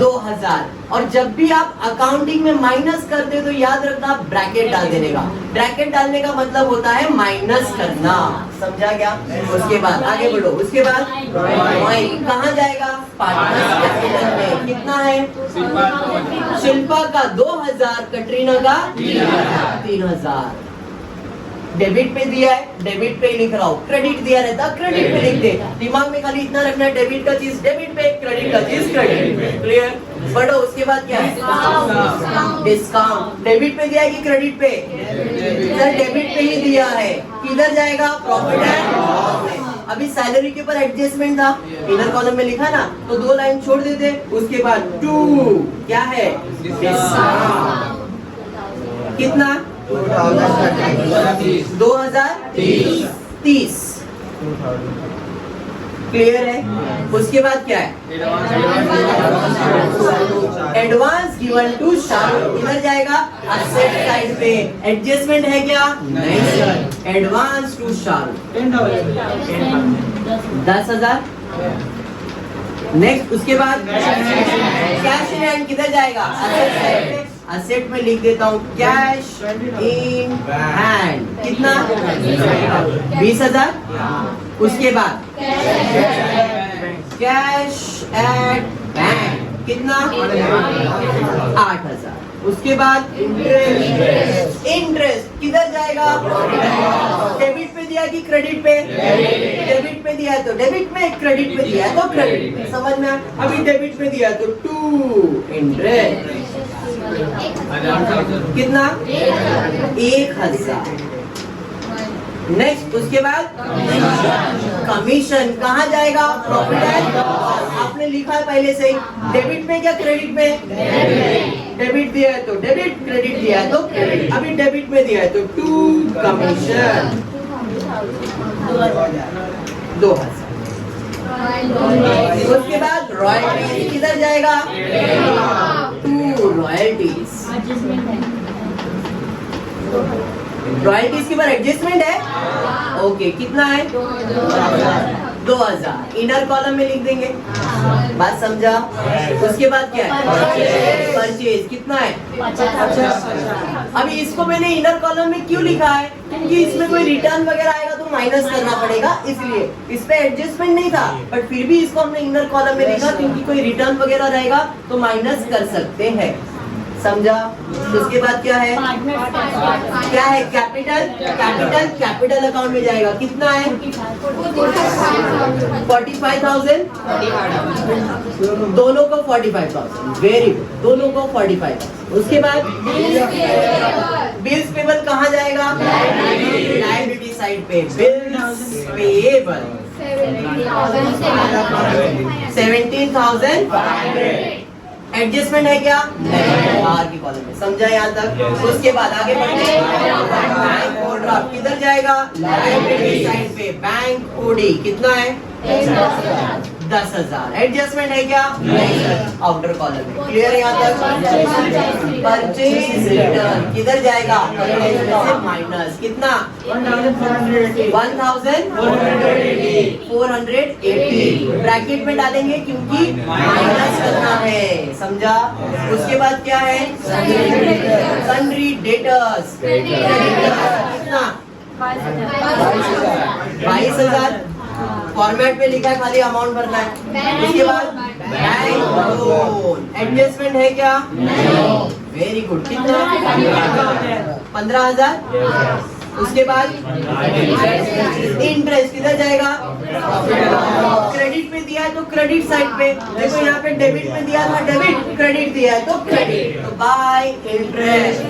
A: 2,000। और जब भी आप अकाउंटिंग में माइनस करते हो तो याद रखना ब्रैकेट डाल देने का। ब्रैकेट डालने का मतलब होता है माइनस करना। समझा क्या? उसके बाद आगे बढ़ो। उसके बाद कहाँ जाएगा? पार्टनर्स कैपिटल में। कितना है? शिल्पा का 2,000, कटरीना का 3,000। डेबिट पे दिया है, डेबिट पे लिख रहा हूँ। क्रेडिट दिया रहता, क्रेडिट पे लिख दे। दिमाग में खाली इतना रखना है, डेबिट का चीज डेबिट पे, क्रेडिट का चीज क्रेडिट पे। क्लियर? बढ़ो। उसके बाद क्या है? डिस्काउंट। डेबिट पे दिया है कि क्रेडिट पे? सर डेबिट पे ही दिया है। किधर जाएगा? प्रॉफिट एंड लॉस में। अभी सैलरी के ऊपर एडजस्टमेंट था, इनर कॉलम में लिखा ना, तो 2 लाइन छोड़ देते। उसके बाद 2 क्या है? डिस्काउंट। कितना? 2030। क्लियर है? उसके बाद क्या है? Advance given to Shahrukh. इधर जाएगा असेट साइड पे। एडजस्टमेंट है क्या? नहीं sir, advance to Shahrukh. 10,000। Next उसके बाद कैश इन हैंड। किधर जाएगा? असेट साइड पे। असेट में लिख देता हूँ कैश इन हैंड। कितना? 20,000। उसके बाद कैश एट बैंक। कितना? 8,000। उसके बाद इंटरेस्ट। इंटरेस्ट किधर जाएगा? डेबिट पे दिया कि क्रेडिट पे? डेबिट पे दिया है तो डेबिट में, क्रेडिट पे दिया है तो क्रेडिट में। समझ में? अभी डेबिट पे दिया है तो 2 इंटरेस्ट कितना? 1000। नेक्स्ट उसके बाद कमीशन कहाँ जाएगा? Profit and loss. आपने लिखा है पहले से ही, डेबिट में क्या क्रेडिट में? डेबिट दिया है तो डेबिट, क्रेडिट दिया है तो क्रेडिट। अभी डेबिट में दिया है तो 2 कमीशन 2000। उसके बाद रॉयल्टीज किधर जाएगा? 2 रॉयल्टीज। रॉयल्टीज के बाद एडजस्टमेंट है। ओके कितना है? 2000। इनर कॉलम में लिख देंगे। बात समझा? उसके बाद क्या है? परचेज कितना है? 50। अभी इसको मैंने इनर कॉलम में क्यों लिखा है? क्योंकि इसमें कोई रिटर्न वगैरह आएगा तो माइनस करना पड़ेगा, इसलिए इस पे एडजस्टमेंट नहीं था, बट फिर भी इसको हमने इनर कॉलम में लिखा क्योंकि कोई रिटर्न वगैरह रहेगा तो माइनस कर सकते हैं। समझा? उसके बाद क्या है? क्या है? कैपिटल। कैपिटल कैपिटल अकाउंट में जाएगा। कितना है? 45,000। दोनों को 45,000। वेरी गुड, दोनों को 45,000। उसके बाद बिल्स पेबल कहाँ जाएगा? लायबिलिटी साइड पे। Bills payable 17,500। एडजस्टमेंट है क्या? बाहर की कॉलम में। समझा यहाँ तक? उसके बाद आगे बढ़ते हैं। बैंक ओवरड्राफ्ट किधर जाएगा? लायबिलिटी साइड पे। बैंक ओडी कितना है? 10,000। एडजस्टमेंट है क्या? आउटर कॉलम में। क्लियर है यहाँ तक? परचेज रिटर्न किधर जाएगा? माइनस कितना? 1480। ब्रैकेट में डालेंगे क्योंकि माइनस करना है। समझा? उसके बाद क्या है? सन्ड्री डेटर्स कितना? 22,000। फॉर्मेट पे लिखा है, खाली अमाउंट भरना है। उसके बाद बैंक लोन। एडजस्टमेंट है क्या? Very good. कितना? 15,000। उसके बाद इंटरेस्ट किधर जाएगा? क्रेडिट पे दिया है तो क्रेडिट साइड पे। देखो यहाँ पे डेबिट में दिया था डेबिट, क्रेडिट दिया है तो क्रेडिट, तो बाय इंटरेस्ट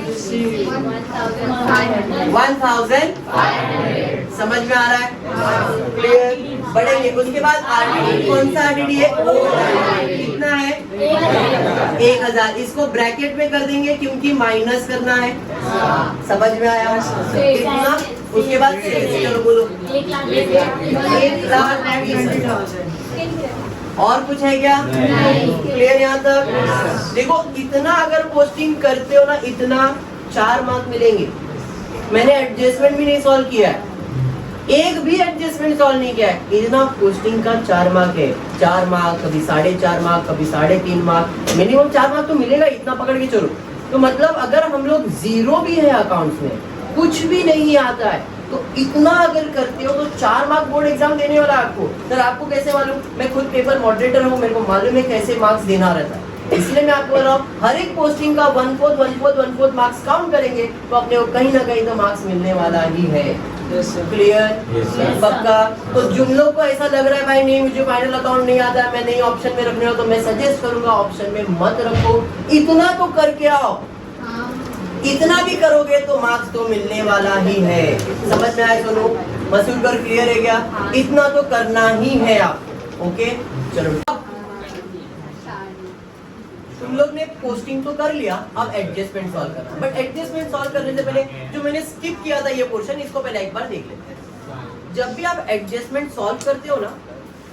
A: 1,500। समझ में आ रहा है? क्लियर? बढ़ेंगे। उसके बाद आरडीडी। कौन सा आरडीडी है? कितना है? 1,000। इसको ब्रैकेट में कर देंगे क्योंकि माइनस करना है। समझ में आया? कितना? उसके बाद चलो बोलो 1,20,000। और कुछ है क्या? क्लियर यहाँ तक? देखो इतना अगर पोस्टिंग करते हो ना, इतना 4 मार्क मिलेंगे। मैंने एडजस्टमेंट भी नहीं सॉल्व किया है, एक भी एडजस्टमेंट सॉल्व नहीं किया है। इतना पोस्टिंग का 4 मार्क है। 4 मार्क, कभी 4.5 मार्क, कभी 3.5 मार्क, मिनिमम 4 मार्क तो मिलेगा। इतना पकड़ के चलो। तो मतलब अगर हम लोग जीरो भी है अकाउंट्स में, कुछ भी नहीं आता है, तो इतना अगर करते हो तो 4 मार्क बोर्ड एग्जाम देने वाला आपको। सर आपको कैसे मालूम? मैं खुद पेपर मॉडरेटर हूँ, मेरे को मालूम है कैसे मार्क्स देना रहता है। इसलिए मैं आपको बोल रहा हूँ, हर एक पोस्टिंग का 1/4 मार्क्स काउंट करेंगे तो अपने को कहीं ना कहीं तो मार्क्स मिलने वाला ही है। क्लियर? पक्का? तो जिन लोग को ऐसा लग रहा है भाई नहीं मुझे फाइनल अकाउंट नहीं आता है, मैं नहीं ऑप्शन में रखने हो, तो मैं सजेस्ट करूंगा ऑप्शन में मत रखो। इतना तो करके आओ। इतना भी करोगे तो मार्क्स तो मिलने वाला ही है। समझ में आया? सुनो मसूद कर, क्लियर है क्या? इतना तो करना ही है आपको। ओके चलो, तुम लोग ने पोस्टिंग तो कर लिया, अब एडजस्टमेंट सॉल्व करना। बट एडजस्टमेंट सॉल्व करने से पहले जो मैंने स्किप किया था ये पोर्शन, इसको पहले एक बार देख लेते हैं। जब भी आप एडजस्टमेंट सॉल्व करते हो ना,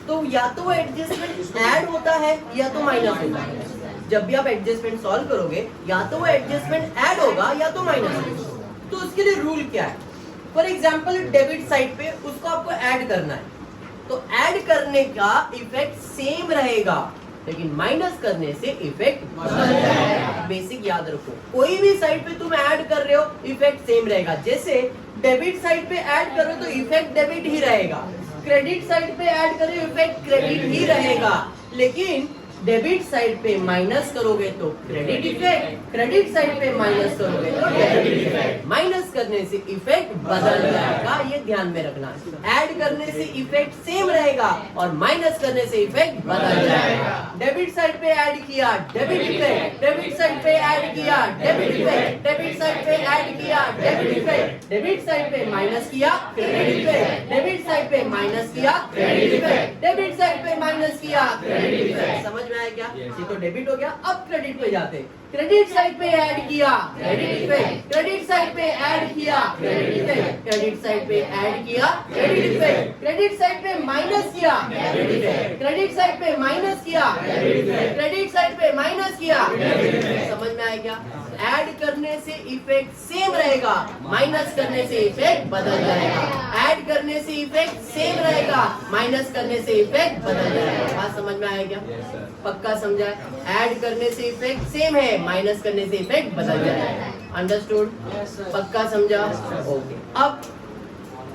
A: तो या तो वो एडजस्टमेंट ऐड होता है या तो माइनस होता है। जब भी आप एडजस्टमेंट सॉल्व करोगे, या तो वो एडजस्टमेंट ऐड होगा या तो माइनस होगा। तो उसके लिए रूल क्या है? फॉर एग्जाम्पल डेबिट साइड पे उसको आपको ऐड करना है, तो ऐड करने का इफेक्ट सेम रहेगा, लेकिन माइनस करने से इफेक्ट बदल जाएगा। बेसिक याद रखो, कोई भी साइड पे तुम ऐड कर रहे हो इफेक्ट सेम रहेगा। जैसे डेबिट साइड पे ऐड करो तो इफेक्ट डेबिट ही रहेगा, क्रेडिट साइड पे ऐड करो इफेक्ट क्रेडिट ही रहेगा। लेकिन डेबिट साइड पे माइनस करोगे तो क्रेडिट इफेक्ट, क्रेडिट साइड पे माइनस करोगे तो डेबिट इफेक्ट। माइनस करने से इफेक्ट बदल जाएगा, ये ध्यान में रखना। ऐड करने से इफेक्ट सेम रहेगा और माइनस करने से इफेक्ट बदल जाएगा। डेबिट साइड पे ऐड किया डेबिट इफेक्ट, डेबिट साइड पे ऐड किया डेबिट इफेक्ट, डेबिट साइड पे ऐड किया डेबिट इफेक्ट, डेबिट साइड पे माइनस किया क्रेडिट इफेक्ट, डेबिट साइड पे माइनस किया क्रेडिट इफेक्ट, डेबिट साइड पे माइनस किया क्रेडिट इफेक्ट। समझ में आया क्या? ये तो डेबिट हो गया। अब क्रेडिट पे जाते, क्रेडिट साइड पे ऐड किया क्रेडिट इफेक्ट, क्रेडिट साइड पे ऐड किया क्रेडिट इफेक्ट, क्रेडिट साइड पे ऐड किया क्रेडिट इफेक्ट, क्रेडिट साइड पे माइनस किया क्रेडिट इफेक्ट, क्रेडिट साइड पे माइनस किया क्रेडिट इफेक्ट, क्रेडिट साइड पे माइनस किया क्रेडिट इफेक्ट। समझ में आया क्या? ऐड करने से इफेक्ट सेम रहेगा, माइनस करने से इफेक्ट बदल जाएगा। ऐड करने से इफेक्ट सेम रहेगा, माइनस करने से इफेक्ट बदल जाएगा। बात समझ में आया क्या? पक्का समझा? ऐड करने से इफेक्ट सेम है, माइनस करने से इफेक्ट बदल जाएगा। अंडरस्टूड? पक्का समझा? ओके। अब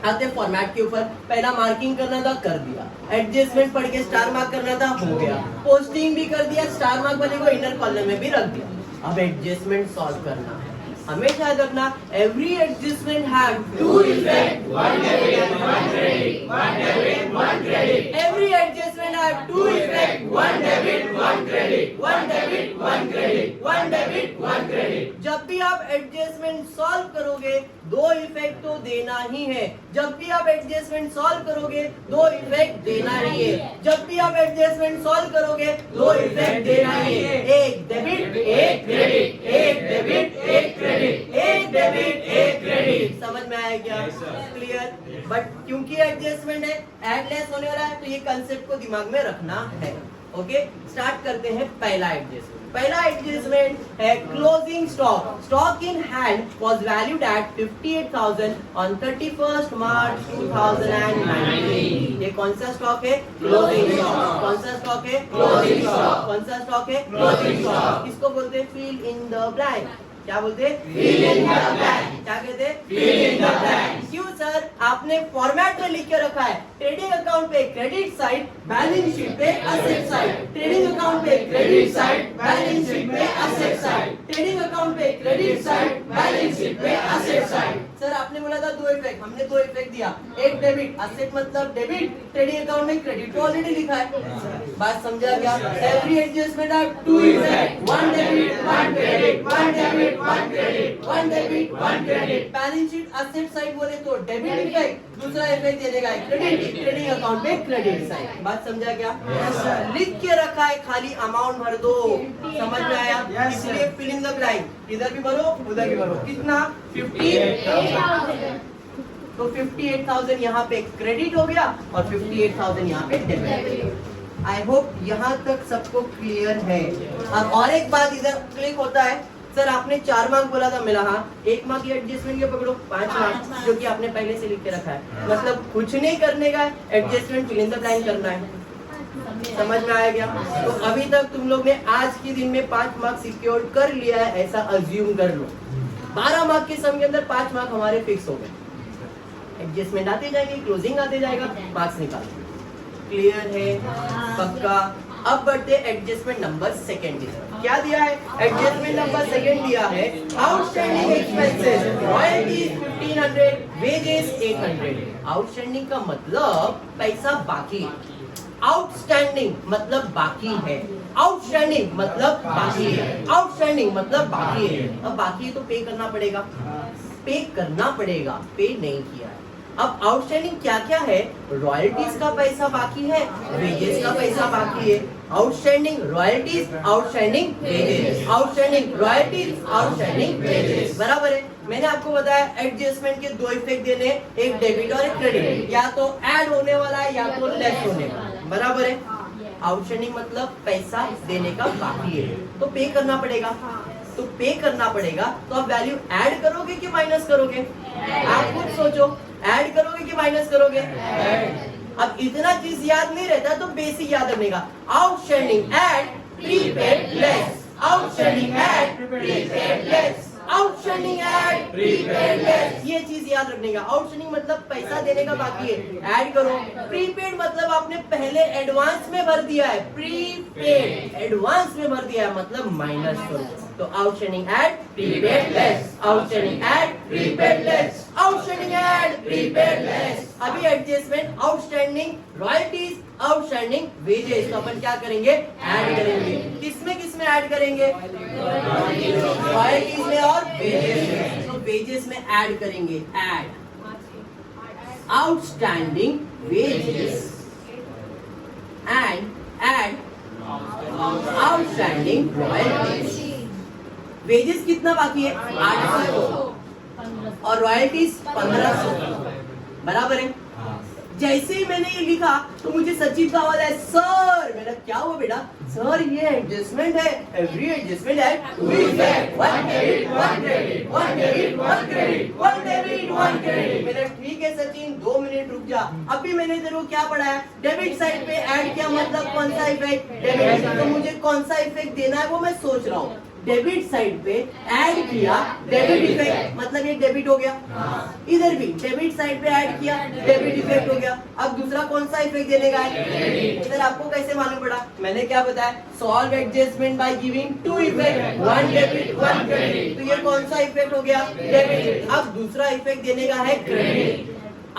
A: आते फॉर्मेट के ऊपर। पहला मार्किंग करना था, कर दिया। एडजस्टमेंट पढ़ के स्टार मार्क करना था, हो गया। पोस्टिंग भी कर दिया, स्टार मार्क वाले को इनर कॉलम में भी रख दिया। अब एडजस्टमेंट सॉल्व करना है। हमेशा याद रखना, every adjustment have two effect, one debit one credit, one debit one credit. Every adjustment have two effect, one debit one credit, one debit one credit, one debit one credit. जब भी आप एडजस्टमेंट सॉल्व करोगे दो इफेक्ट तो देना ही है। जब भी आप एडजस्टमेंट सॉल्व करोगे दो इफेक्ट देना ही है। जब भी आप एडजस्टमेंट सॉल्व करोगे दो इफेक्ट देना ही है। एक डेबिट एक क्रेडिट, एक डेबिट एक क्रेडिट, एक डेबिट एक क्रेडिट। समझ में आया क्या? क्लियर? बट क्योंकि एडजस्टमेंट है, ऐड लेस होने वाला है, तो ये कंसेप्ट को दिमाग में रखना है। ओके, स्टार्ट करते हैं पहला एडजस्टमेंट। पहला एडजस्टमेंट है closing stock. Stock in hand was valued at 58,000 on 31st March 2019। ये कौन सा स्टॉक है? Closing stock. कौन सा स्टॉक है? Closing stock. कौन सा स्टॉक है? Closing stock. किसको बोलते हैं? Fill in the blank. क्या बोलते हैं? Fill in the blank. क्या कहते हैं? Fill in the blank. क्यों सर? आपने फॉर्मेट में लिख के रखा है, ट्रेडिंग अकाउंट पे क्रेडिट साइड, बैलेंस शीट पे एसेट साइड। ट्रेडिंग अकाउंट पे क्रेडिट साइड, बैलेंस शीट पे एसेट साइड। ट्रेडिंग अकाउंट पे क्रेडिट साइड, बैलेंस शीट पे एसेट साइड। सर आपने बोला था दो इफेक्ट, हमने दो इफेक्ट दिया। एक डेबिट, एसेट मतलब डेबिट, ट्रेडिंग अकाउंट में क्रेडिट तो ऑलरेडी लिखा है। बात समझा क्या? Every adjustment have two effect, one debit one credit, one debit one credit, one debit one credit. Balance sheet asset side बोले तो डेबिट इफेक्ट, दूसरा इफेक्ट दे देगा क्रेडिट, ट्रेडिंग अकाउंट में क्रेडिट साइड। बात समझा क्या? लिख के रखा है, खाली अमाउंट भर दो। समझ में आया? इसलिए फिल इन द ब्लैंक, इधर भी भरो उधर भी भरो। कितना? 58,000। तो 58,000 यहाँ पे क्रेडिट हो गया और 58,000 यहाँ पे डेबिट। आई होप यहाँ तक सबको क्लियर है। अब और एक बात इधर क्लिक होता है, सर आपने 4 मार्क बोला था, मिला हाँ 1 मार्क ये एडजस्टमेंट के पकड़ो, 5 मार्क जो कि आपने पहले से लिख के रखा है। मतलब कुछ नहीं करने का, adjustment fill in the blank करना है। समझ में आया क्या? तो अभी तक तुम लोग ने आज के दिन में 5 मार्क सिक्योर कर लिया है, ऐसा अज्यूम कर लो। 12 मार्क के सम के अंदर 5 मार्क हमारे फिक्स हो गए। एडजस्टमेंट आते जाएंगे, क्लोजिंग आते जाएगा, मार्क्स निकाल। क्लियर है? पक्का? अब बढ़ते एडजस्टमेंट नंबर सेकंड की तरफ। क्या दिया है? एडजस्टमेंट नंबर सेकंड दिया है, outstanding expenses royalties 1500, wages 800। Outstanding का मतलब पैसा बाकी, आउटस्टैंडिंग मतलब बाकी है, आउटस्टैंडिंग मतलब बाकी है, आउटस्टैंडिंग मतलब बाकी है। अब बाकी है तो पे करना पड़ेगा, पे करना पड़ेगा, पे नहीं किया है। अब आउटस्टैंडिंग क्या क्या है? रॉयल्टीज का पैसा बाकी है, वेजेस का पैसा बाकी है। Outstanding royalties, outstanding wages, outstanding royalties, outstanding wages. बराबर है? मैंने आपको बताया एडजस्टमेंट के दो इफेक्ट देने, एक डेबिट और एक क्रेडिट। या तो ऐड होने वाला है या तो लेस होने वाला है। बराबर है? आउटस्टैंडिंग मतलब पैसा देने का बाकी है, तो पे करना पड़ेगा। तो पे करना पड़ेगा, तो आप वैल्यू ऐड करोगे कि माइनस करोगे? आप खुद सोचो, ऐड करोगे कि माइनस करोगे? अब इतना चीज याद नहीं रहता तो बेसिक याद रखने का। Outstanding add prepaid less, outstanding add prepaid less, outstanding add prepaid less. ये चीज याद रखने का, आउटस्टैंडिंग मतलब पैसा देने का बाकी है, ऐड करो। प्रीपेड मतलब आपने पहले एडवांस में भर दिया है, प्रीपेड एडवांस में भर दिया है मतलब माइनस करो। तो outstanding add prepaid less, outstanding add prepaid less, outstanding add prepaid less. अभी adjustment outstanding royalties, outstanding wages. तो अपन क्या करेंगे, ऐड करेंगे। किसमें ऐड करेंगे, रॉयल्टीज में और वेजेस में। तो वेजेस में ऐड करेंगे, add outstanding wages and add outstanding royalties. Wages कितना बाकी है, 800 और रॉयल्टीज 1500, बराबर है। जैसे ही मैंने ये लिखा तो मुझे सचिव का आवाज है, सर। मैंने क्या हुआ बेटा, सर ये एडजस्टमेंट है, एवरी एडजस्टमेंट है two effect, one debit one credit, one debit one credit, one debit one credit. मैंने ठीक है सचिन 2 मिनट रुक जा। अभी मैंने तेरे को क्या पढ़ा है, डेबिट साइड पे ऐड किया मतलब कौन सा इफेक्ट, डेबिट। तो मुझे कौन सा इफेक्ट देना है वो मैं सोच रहा हूँ। डेबिट साइड पे ऐड किया डेबिट इफेक्ट मतलब ये डेबिट हो गया, इधर भी डेबिट साइड पे ऐड किया डेबिट इफेक्ट हो गया। अब दूसरा कौन सा इफेक्ट देने का है, इधर आपको कैसे मालूम पड़ा, मैंने क्या बताया, solve adjustment by giving two effect, one debit one credit. तो ये कौन सा इफेक्ट हो गया, डेबिट। अब दूसरा इफेक्ट देने का है क्रेडिट।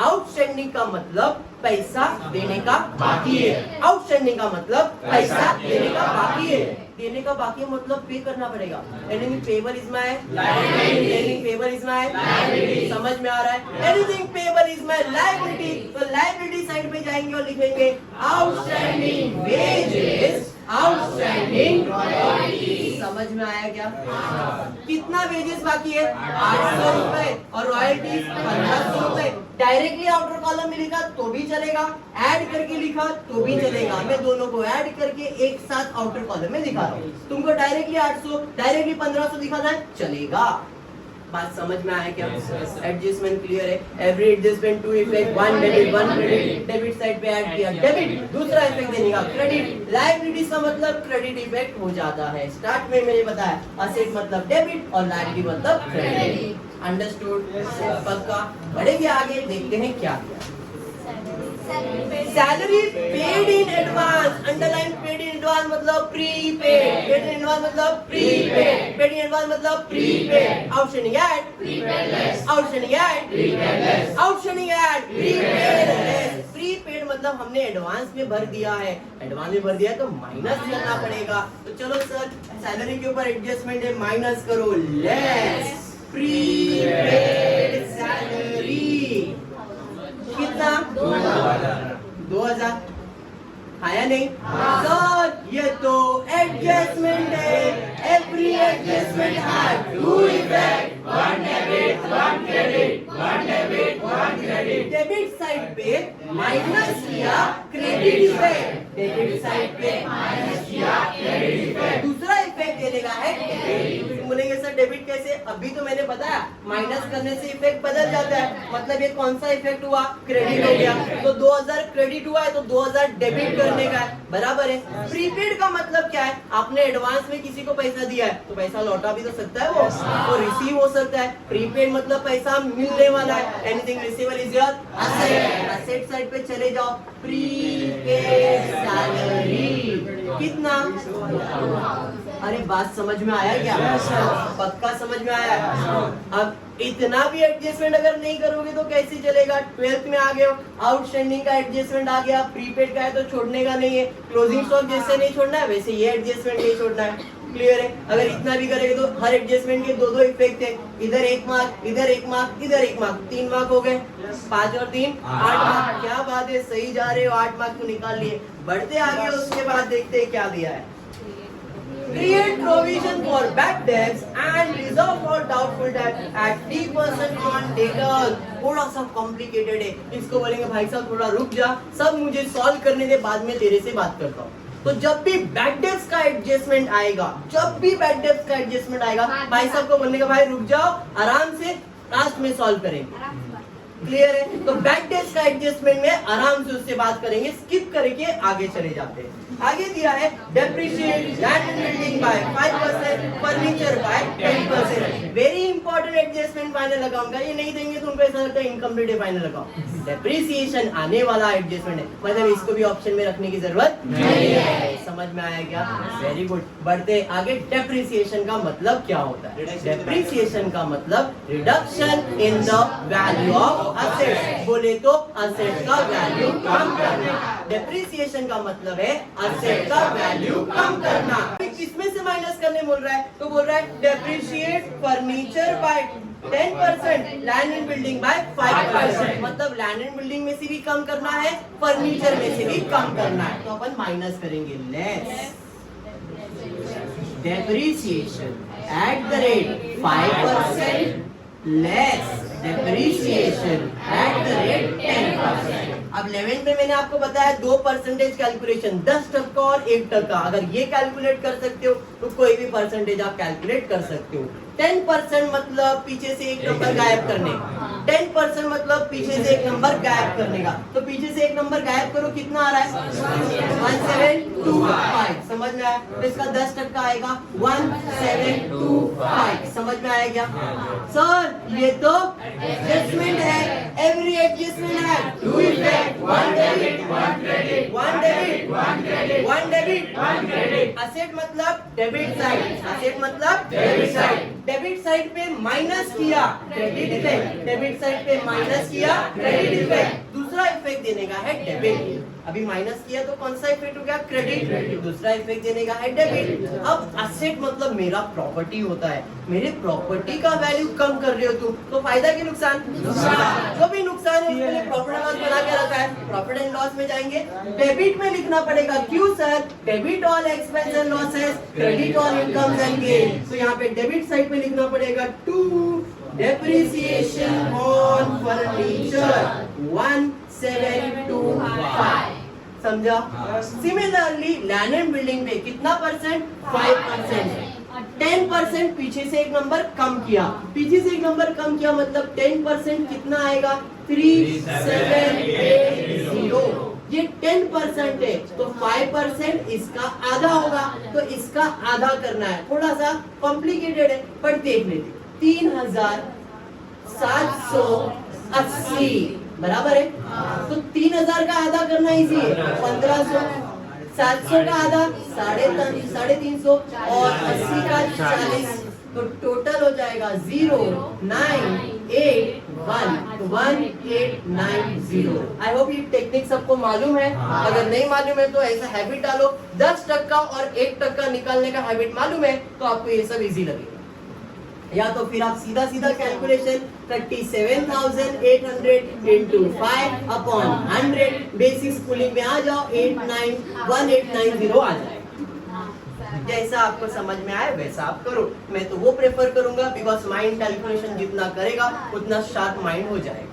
A: आउटस्टैंडिंग का मतलब पैसा देने का बाकी है, आउटस्टैंडिंग का मतलब पैसा देने का बाकी है। देने का बाकी मतलब पे करना पड़ेगा। Anything payable is my liability, anything payable is my liability, समझ में आ रहा है, anything payable is my liability. तो लायबिलिटी साइड पे जाएंगे और लिखेंगे आउटस्टैंडिंग वेजेस, आउटस्टैंडिंग रॉयल्टीज। समझ में आया क्या, कितना वेजेस बाकी है, 800 रुपए और रॉयल्टीज 1500 रुपए। डायरेक्टली आउटर कॉलम में लिखा तो भी चलेगा, ऐड करके लिखा तो भी चलेगा। मैं दोनों को ऐड करके एक साथ आउटर कॉलम में दिखा रहा हूँ। तुमको डायरेक्टली 800 डायरेक्टली 1500 दिखाना है, चलेगा। बात समझ में आया क्या, एडजस्टमेंट क्लियर है। Every adjustment two effect, one debit one credit. Debit side पे ऐड किया डेबिट, दूसरा इफेक्ट देने का क्रेडिट। लायबिलिटीज का मतलब क्रेडिट इफेक्ट हो जाता है। स्टार्ट में मैंने बताया असेट मतलब डेबिट और लायबिलिटी मतलब क्रेडिट। अंडरस्टूड, पक्का। बढ़ेंगे आगे, देखते हैं क्या किया। Salary paid in advance, underline paid in advance मतलब प्रीपेड, पेड इन एडवांस मतलब प्रीपेड, पेड इन एडवांस मतलब prepaid. Outstanding add prepaid less, outstanding add prepaid less, outstanding add prepaid less. Prepaid मतलब हमने एडवांस में भर दिया है, एडवांस में भर दिया है तो माइनस करना पड़ेगा। तो चलो सर, सैलरी के ऊपर एडजस्टमेंट है, माइनस करो, लेस प्रीपेड सैलरी। कितना, 2000 आया नहीं, सर ये तो एडजस्टमेंट है। Every adjustment have two effect, one debit one credit, one debit one credit. Debit side पे माइनस किया क्रेडिट इफेक्ट, डेबिट साइड पे माइनस किया क्रेडिट इफेक्ट। दूसरा इफेक्ट देने का है क्रेडिट। बोलेंगे सर डेबिट कैसे, अभी तो मैंने बताया माइनस करने से इफेक्ट बदल जाता है। मतलब ये कौन सा इफेक्ट हुआ, क्रेडिट हो गया। तो 2000 क्रेडिट हुआ है तो 2000 डेबिट करने का है, बराबर है। प्रीपेड का मतलब क्या है, आपने एडवांस में किसी को पैसा दिया है तो पैसा लौटा भी तो सकता है वो, तो रिसीव हो सकता है। प्रीपेड मतलब पैसा मिलने वाला है। Anything receivable is your asset. Asset side पे चले जाओ, प्रीपेड सैलरी कितना। अरे बात समझ में आया क्या, पक्का समझ में आया। अब इतना भी एडजस्टमेंट अगर नहीं करोगे तो कैसे चलेगा। 12th में आ गए हो, आउटस्टैंडिंग का एडजस्टमेंट आ गया, प्रीपेड का है तो छोड़ने का नहीं है। क्लोजिंग स्टॉक जैसे नहीं छोड़ना है वैसे ये एडजस्टमेंट नहीं छोड़ना है। क्लियर है। अगर इतना भी करेंगे तो हर एडजस्टमेंट के दो इफेक्ट है, इधर 1 मार्क, इधर 1 मार्क, इधर 1 मार्क, 3 मार्क हो गए। 5 और 3 8 मार्क। क्या बात है, सही जा रहे हो, 8 मार्क तो निकाल लिए। बढ़ते आगे, उसके बाद देखते हैं क्या दिया है। Create provision for bad debts and reserve for doubtful debt at 3% on debtors। थोड़ा सा कॉम्प्लिकेटेड है, इसको बोलेंगे भाई साहब थोड़ा रुक जा, सब मुझे सॉल्व करने दे, बाद में तेरे से बात करता हूँ। तो जब भी बैड डेब्ट्स का एडजस्टमेंट आएगा, जब भी बैड डेब्ट्स का एडजस्टमेंट आएगा, भाई साहब को बोलने का भाई रुक जाओ, आराम से लास्ट में सॉल्व करेंगे। क्लियर है। तो बैड डेब्ट्स का एडजस्टमेंट में आराम से उससे बात करेंगे, स्किप करके आगे चले जाते हैं। आगे दिया है depreciate land and building bye 5%, furniture bye 10%। Very adjustment adjustment final account का, ये नहीं देंगे तो उनको ऐसा लगता है इनकम्प्लीट है फाइनल अकाउंट। डेप्रिसिएशन आने वाला एडजस्टमेंट है, मतलब इसको भी ऑप्शन में रखने की जरूरत नहीं है। समझ में आया क्या? Very good. बढ़ते आगे। डेप्रिसिएशन का मतलब क्या होता है? डेप्रिसिएशन का मतलब reduction in the value of assets. बोले तो असेट का वैल्यू कम करना। डेप्रिसिएशन का मतलब है असेट का वैल्यू कम करना। किसमें से माइनस करने बोल रहा है? तो बोल रहा है depreciate furniture bye 10%, land and building bye 5%। मतलब लैंड एंड बिल्डिंग में से भी कम करना है, फर्नीचर में से भी कम करना है, तो अपन माइनस करेंगे less depreciation at the rate 5% less depreciation at the rate 10%। अब 11 में मैंने आपको बताया 2% कैलकुलेशन, 10% और 1%। अगर ये कैलकुलेट कर सकते हो तो कोई भी परसेंटेज आप कैलकुलेट कर सकते हो। 10% मतलब पीछे से एक नंबर गायब करने का। 10% मतलब पीछे से एक नंबर गायब करने का। तो पीछे से एक नंबर गायब करो, कितना आ रहा है? 1725। समझ में आया? तो इसका 10% आएगा 1725। समझ में आया क्या? सर ये तो एडजस्टमेंट है, एवरी एडजस्टमेंट है two effect, one debit one credit, one debit one credit, one debit one credit. Asset मतलब डेबिट साइड, असेट मतलब डेबिट साइड। डेबिट साइड पे माइनस किया क्रेडिट इफेक्ट, डेबिट साइड पे माइनस किया क्रेडिट इफेक्ट। दूसरा इफेक्ट देने का है डेबिट। अभी माइनस किया तो कौन सा इफेक्ट हो गया? क्रेडिट। दूसरा इफेक्ट देने का है डेबिट। अब असेट मतलब मेरा प्रॉपर्टी होता है, मेरे प्रॉपर्टी का वैल्यू कम कर रहे हो तुम, तो फायदा कि नुकसान? जो भी नुकसान है उसके लिए प्रॉफिट एंड लॉस बना के रखा है। प्रॉफिट एंड लॉस में जाएंगे, डेबिट में लिखना पड़ेगा। क्यों sir? Debit all expense and losses, credit all income and gain. तो यहाँ पे डेबिट साइड पे लिखना पड़ेगा टू डेप्रिसिएशन ऑन फर्नीचर 1725। समझा? सिमिलरली लैंड एंड बिल्डिंग पे कितना परसेंट? 5%। 10% पीछे से एक नंबर कम किया, पीछे से एक नंबर कम किया मतलब 10% कितना आएगा? 3780। ये 10% है तो 5% इसका आधा होगा, तो इसका आधा करना है। थोड़ा सा कॉम्प्लिकेटेड है पर देख लेते। 3780 बराबर है, तो 3000 का आधा करना इजी है, 1500। 700 का आधा 350 और 80 का 40, तो टोटल हो जाएगा 098111890। आई होप ये टेक्निक सबको मालूम है। अगर नहीं मालूम है तो ऐसा हैबिट डालो, 10% और 1% निकालने का हैबिट मालूम है तो आपको ये सब इजी लगेगा। या तो फिर आप सीधा सीधा calculation 37,800 into 5 upon 100 basic schooling में आ जाओ, 891890 आ जाएगा। जैसा आपको समझ में आए वैसा आप करो। मैं तो वो प्रेफर करूंगा बिकॉज माइंड कैलकुलेशन जितना करेगा उतना शार्प माइंड हो जाएगा।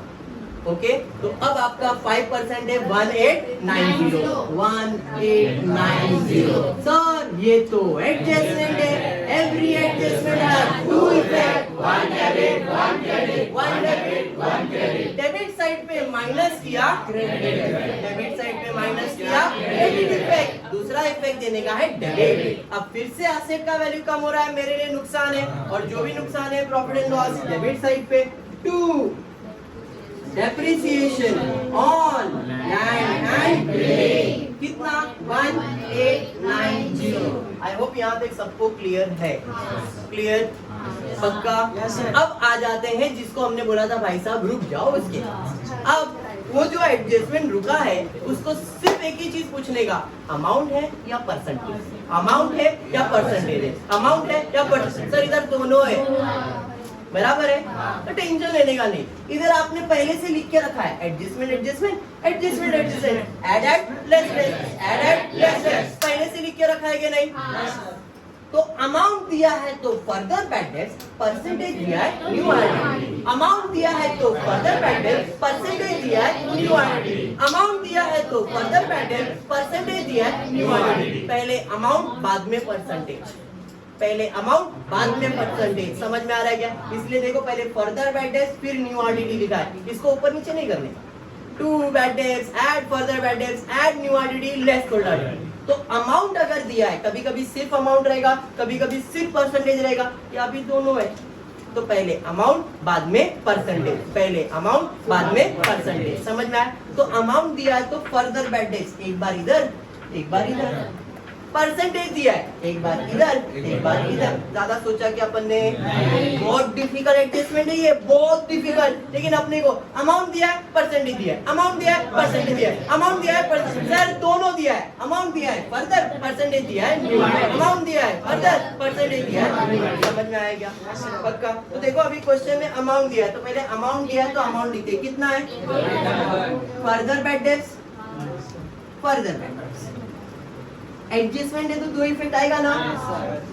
A: ओके तो अब आपका 5% है 1890। 1890 सर ये तो एडजस्टमेंट है, एवरी एडजस्टमेंट है two effect, one debit one credit, one debit one credit. Debit side पे माइनस किया क्रेडिट इफेक्ट, डेबिट साइड पे माइनस किया क्रेडिट इफेक्ट। दूसरा इफेक्ट देने का है डेबिट। अब फिर से एसेट का वैल्यू कम हो रहा है, मेरे लिए नुकसान है, और जो भी नुकसान है profit and loss debit side पे। 2 depreciation on land and building कितना? 1890। आई होप यहाँ तक सबको क्लियर है। क्लियर? पक्का? अब आ जाते हैं जिसको हमने बोला था भाई साहब रुक जाओ उसके। अब वो जो एडजस्टमेंट रुका है उसको सिर्फ एक ही चीज पूछने का, अमाउंट है या परसेंटेज? अमाउंट है या परसेंटेज है? अमाउंट है या परसेंटेज? सर इधर दोनों है, बराबर है, तो टेंशन लेने का नहीं। इधर आपने पहले से लिख के रखा है adjustment adjustment adjustment adjustment, add less less, add less less, पहले से लिख के रखा है कि नहीं? तो अमाउंट दिया है तो फर्दर बैड डेट्स, परसेंटेज दिया है न्यू आइडेंटिटी। अमाउंट दिया है तो फर्दर बैड डेट्स, परसेंटेज दिया है न्यू आइडेंटिटी। अमाउंट दिया है तो फर्दर बैड डेट्स, परसेंटेज दिया है न्यू आइडेंटिटी। पहले अमाउंट बाद में परसेंटेज, पहले अमाउंट बाद में परसेंटेज। समझ में आ रहा है क्या? इसलिए देखो पहले फर्दर बैड डेट्स फिर न्यू आरडीडी लिखा है, इसको ऊपर नीचे नहीं करने का। 2 bad debts add further bad debts add new RDD less cold RDD. तो अमाउंट अगर दिया है, कभी कभी सिर्फ अमाउंट रहेगा, कभी कभी सिर्फ परसेंटेज रहेगा, या भी दोनों है। तो पहले अमाउंट बाद में परसेंटेज, पहले अमाउंट बाद में परसेंटेज, समझ में आया? तो अमाउंट दिया है तो फर्दर बैड डेट्स, एक बार इधर एक बार इधर, परसेंटेज दिया है एक बार इधर एक बार इधर। ज्यादा सोचा कि अपन ने बहुत डिफिकल्ट एडजस्टमेंट है ये, बहुत डिफिकल्ट, लेकिन अपने को अमाउंट दिया है परसेंटेज दिया है, अमाउंट दिया है परसेंटेज दिया है, अमाउंट दिया है सर दोनों दिया है, अमाउंट दिया है फर्दर परसेंटेज दिया है, अमाउंट दिया है फर्दर परसेंटेज दिया है। समझ में आया क्या? पक्का? तो देखो अभी क्वेश्चन में अमाउंट दिया है तो पहले अमाउंट दिया है तो अमाउंट लिखते हैं, कितना है? Further bad dates, further bad dates, adjustment है तो दो इफेक्ट आएगा ना,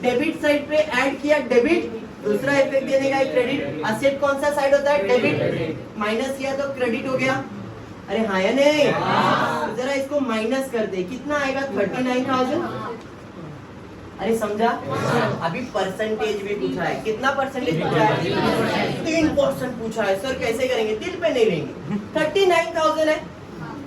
A: डेबिट साइड पे ऐड किया डेबिट, दूसरा इफेक्ट देने का क्रेडिट। असेट कौन सा साइड होता है? डेबिट, माइनस किया तो क्रेडिट हो गया। अरे हाँ या नहीं? जरा इसको माइनस कर दे, कितना आएगा? 39,000। अरे समझा? अभी परसेंटेज भी पूछा है, कितना परसेंटेज पूछा है? 3% पूछा है। सर कैसे करेंगे? दिल पे नहीं लेंगे। 39,000 है,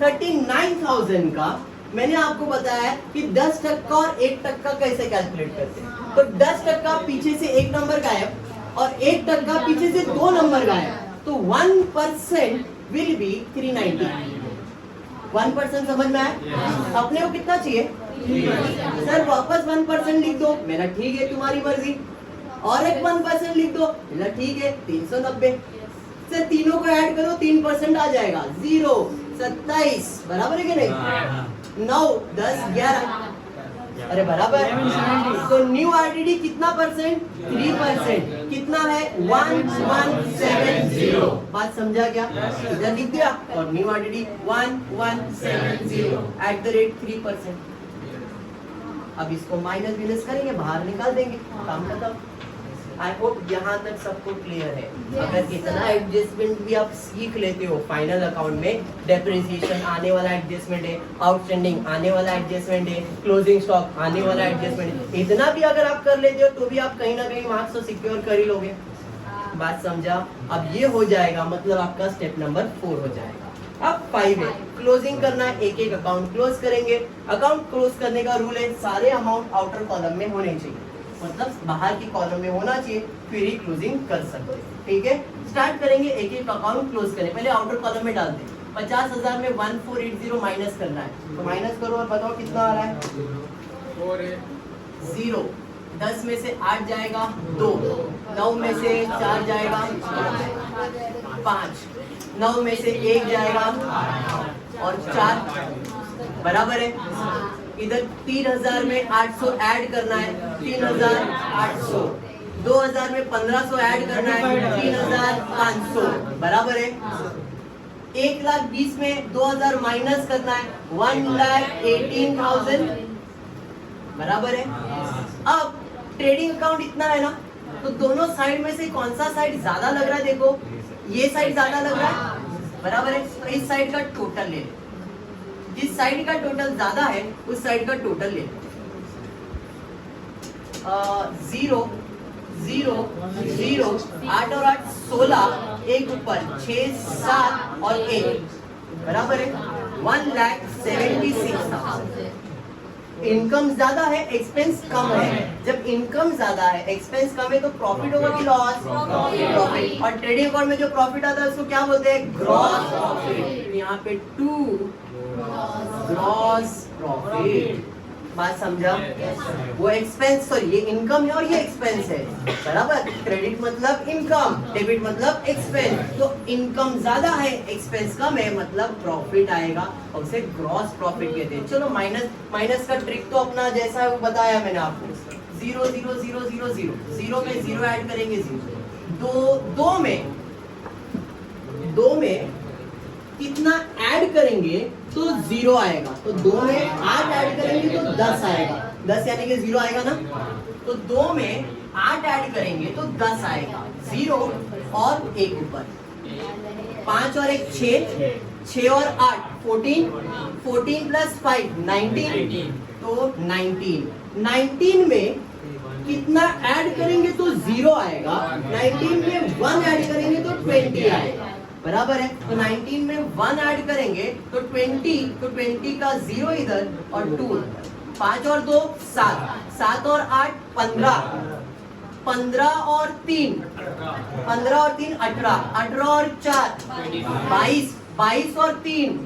A: 39,000 का मैंने आपको बताया कि 10% और 1% कैसे कैलकुलेट करते हैं। तो 10% पीछे से एक नंबर गायब और 1% पीछे से दो नंबर गायब, तो 1% विल बी 390। 1% समझ में आया? अपने को कितना चाहिए? सर वापस 1% लिख दो। मेरा ठीक है, तुम्हारी मर्जी। और एक 1% लिख दो। मेरा ठीक है, 390। सर तीनों को ऐड करो, 3% आ जाएगा। 0, 27 बराबर है कि नहीं? 9, 10, 11, अरे बराबर। तो न्यू आरटीडी कितना परसेंट? 3%। कितना है? 1170। बात समझा क्या? इधर लिख दिया और न्यू आरटीडी 1170 @3%। अब इसको माइनस माइनस करेंगे, बाहर निकाल देंगे, काम खत्म। आई होप यहाँ तक सबको क्लियर है। अगर इतना एडजस्टमेंट भी आप सीख लेते हो, फाइनल अकाउंट में डेप्रिसिएशन आने वाला एडजस्टमेंट है, आउटस्टैंडिंग आने वाला एडजस्टमेंट है, क्लोजिंग स्टॉक आने वाला एडजस्टमेंट है, इतना भी अगर आप कर लेते हो तो भी आप कहीं ना कहीं मार्क्स तो सिक्योर कर ही लोगे। बात समझा? अब ये हो जाएगा, मतलब आपका स्टेप नंबर 4 हो जाएगा। अब 5 है, क्लोजिंग करना है। एक एक अकाउंट क्लोज करेंगे। अकाउंट क्लोज करने का रूल है, सारे अमाउंट आउटर कॉलम में होने चाहिए, मतलब बाहर की कॉलम में होना चाहिए, फिर ही क्लोजिंग कर सकते हैं। ठीक है, स्टार्ट करेंगे। एक एक अकाउंट क्लोज करें। पहले आउटर कॉलम में डाल दें। 50,000 में 1480 माइनस करना है, तो माइनस करो और बताओ कितना आ रहा है? 0। 10 में से 8 जाएगा 2, 9 में से 4 जाएगा 5, 9 में से 1 जाएगा और 4 बराबर है। इधर 3000 में 800 ऐड करना है, 3800। 2000 में 1500 ऐड करना है, 3500 बराबर है। 1,20,000 में 2000 माइनस करना है, 1,18,000 बराबर है। अब ट्रेडिंग अकाउंट इतना है ना, तो दोनों साइड में से कौन सा साइड ज्यादा लग रहा है? देखो ये साइड ज्यादा लग रहा है, बराबर है। तो इस साइड का टोटल ले, जिस साइड का टोटल ज्यादा है उस साइड का टोटल ले। 0, 0, 0, 8 और 8 16, एक ऊपर 6, 7 और 1 बराबर है 1,76,000। इनकम ज्यादा है, एक्सपेंस कम है। जब इनकम ज्यादा है, एक्सपेंस कम है, तो प्रॉफिट होगा कि लॉस? प्रॉफिट। और ट्रेडिंग अकाउंट में जो प्रॉफिट आता है उसको क्या बोलते हैं? Gross profit. यहाँ पे 2 ग्रॉस प्रॉफिट। बात समझा? वो एक्सपेंस, सॉरी ये इनकम है और ये एक्सपेंस है, बराबर। क्रेडिट मतलब इनकम, डेबिट मतलब एक्सपेंस। तो इनकम ज्यादा है, एक्सपेंस कम है, मतलब प्रॉफिट आएगा और उसे ग्रॉस प्रॉफिट कहते हैं। चलो माइनस का ट्रिक तो अपना जैसा है वो बताया मैंने आपको। 0, 0, 0, 0, 0, 0 में 0 ऐड करेंगे 0। 2 में कितना ऐड करेंगे तो 0 आएगा। तो 2 में 8 ऐड करेंगे तो 10 आएगा। 10 यानी कि 0 आएगा ना। तो 2 में 8 ऐड करेंगे तो 10 आएगा। 0 और 1 ऊपर, 5 और 1 6, 6 और 8 14, 14 प्लस 5 19, तो 19 में कितना ऐड करेंगे तो 0 आएगा। 19 में 1 ऐड करेंगे तो 20 आएगा, बराबर है। तो 19 में 1 ऐड करेंगे तो 20, तो 20 का 0 इधर और 2 इधर। 5 और 2 7, 7 और 8 15, 15 और 3 18, 18 और 4 22, 22 और 3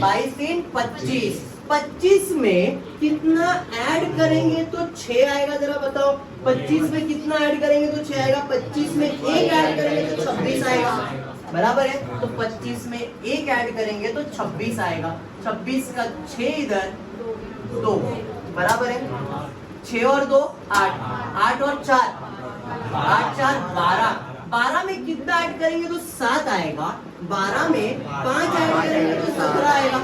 A: 22 3 25, 25 में कितना ऐड करेंगे तो 6 आएगा, जरा बताओ। 25 में कितना ऐड करेंगे तो 6 आएगा। 25 में 1 ऐड करेंगे तो 26 आएगा, बराबर है। तो 25 में 1 ऐड करेंगे तो 26 आएगा। 26 का 6 इधर 2, बराबर है। 6 और 2 8, 8 और 4 8 4 12, 12 में कितना ऐड करेंगे तो 7 आएगा। 12 में 5 ऐड करेंगे तो 17 आएगा।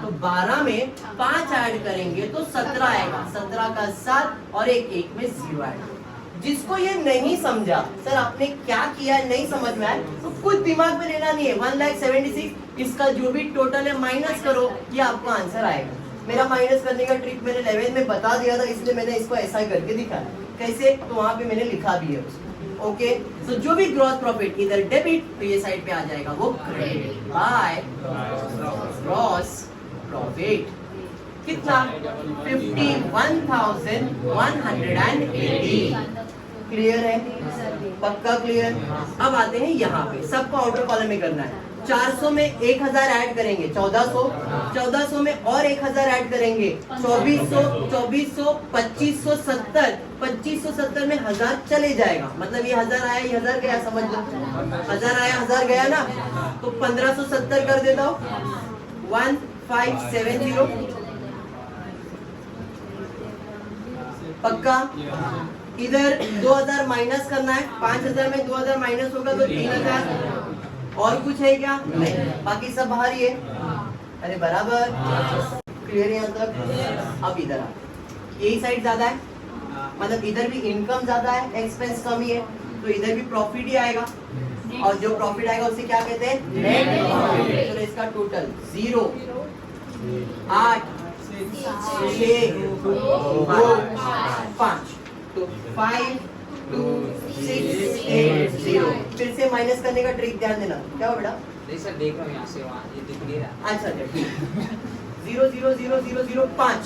A: तो 12 में 5 ऐड करेंगे तो 17 आएगा। 17 का 7 और एक में 0 आएगा। जिसको ये नहीं समझा, सर आपने क्या किया नहीं समझ में आया, तो कुछ दिमाग में लेना नहीं है। 1,76,000 इसका जो भी टोटल है माइनस करो, ये आपका आंसर आएगा। मेरा माइनस करने का ट्रिक मैंने 11 में बता दिया था, इसलिए मैंने इसको ऐसा ही करके दिखाया। कैसे, तो वहां पे मैंने लिखा भी है उसको। ओके, तो जो भी ग्रॉस प्रॉफिट इधर डेबिट तो ये साइड पे आ जाएगा वो क्रेडिट बाय ग्रॉस प्रॉफिट। कितना 51,180। क्लियर है, पक्का क्लियर। अब आते हैं यहाँ पे, सबको आउटर कॉलम में करना है। 400 में 1000 ऐड करेंगे 1400, 1400 में और 1000 ऐड करेंगे 2400, 2400 2570, 2570 में 1000 चले जाएगा, मतलब ये 1000 आया ये 1000 गया, समझ लो 1000 आया 1000 गया ना। तो 1570 कर देता हूँ 1570, पक्का। इधर 2000 माइनस करना है, 5000 में 2000 माइनस होगा तो 3000। और कुछ है क्या? नहीं, बाकी सब बाहर ही है। अरे बराबर, क्लियर यहाँ तक। अब इधर यही साइड ज्यादा है, मतलब इधर भी इनकम ज्यादा है, एक्सपेंस कम ही है, तो इधर भी प्रॉफिट ही आएगा। और जो प्रॉफिट आएगा उसे क्या कहते हैं? Net profit. तो इसका टोटल 0 8 6 2 5, तो 5 2 6 8 0। फिर से माइनस करने का ट्रिक ध्यान देना। क्या हो बेटा?
B: नहीं सर, देख रहा हूँ यहाँ से वहाँ, ये दिख नहीं रहा।
A: अच्छा 0 0 0 0 0 5,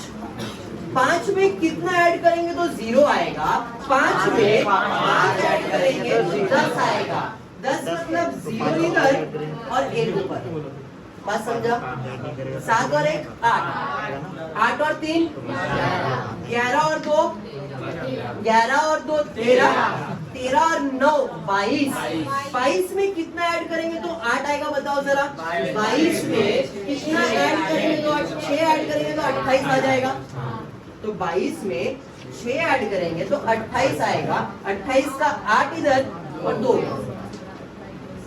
A: 5 में कितना ऐड करेंगे तो 0 आएगा। 5 में 5 ऐड करेंगे तो 10 आएगा। 10 मतलब 0 इधर और 1 ऊपर। बात समझा? 7 और 1 8, 8 और 3 11 और 2 11 और 2 13, 13 और 9 22, 22 में कितना ऐड करेंगे तो 8 आएगा, बताओ जरा। 22 में कितना ऐड करेंगे तो 6 ऐड करेंगे तो 28 आ जाएगा। तो 22 में 6 ऐड करेंगे तो 28 आएगा। 28 का 8 इधर और 2,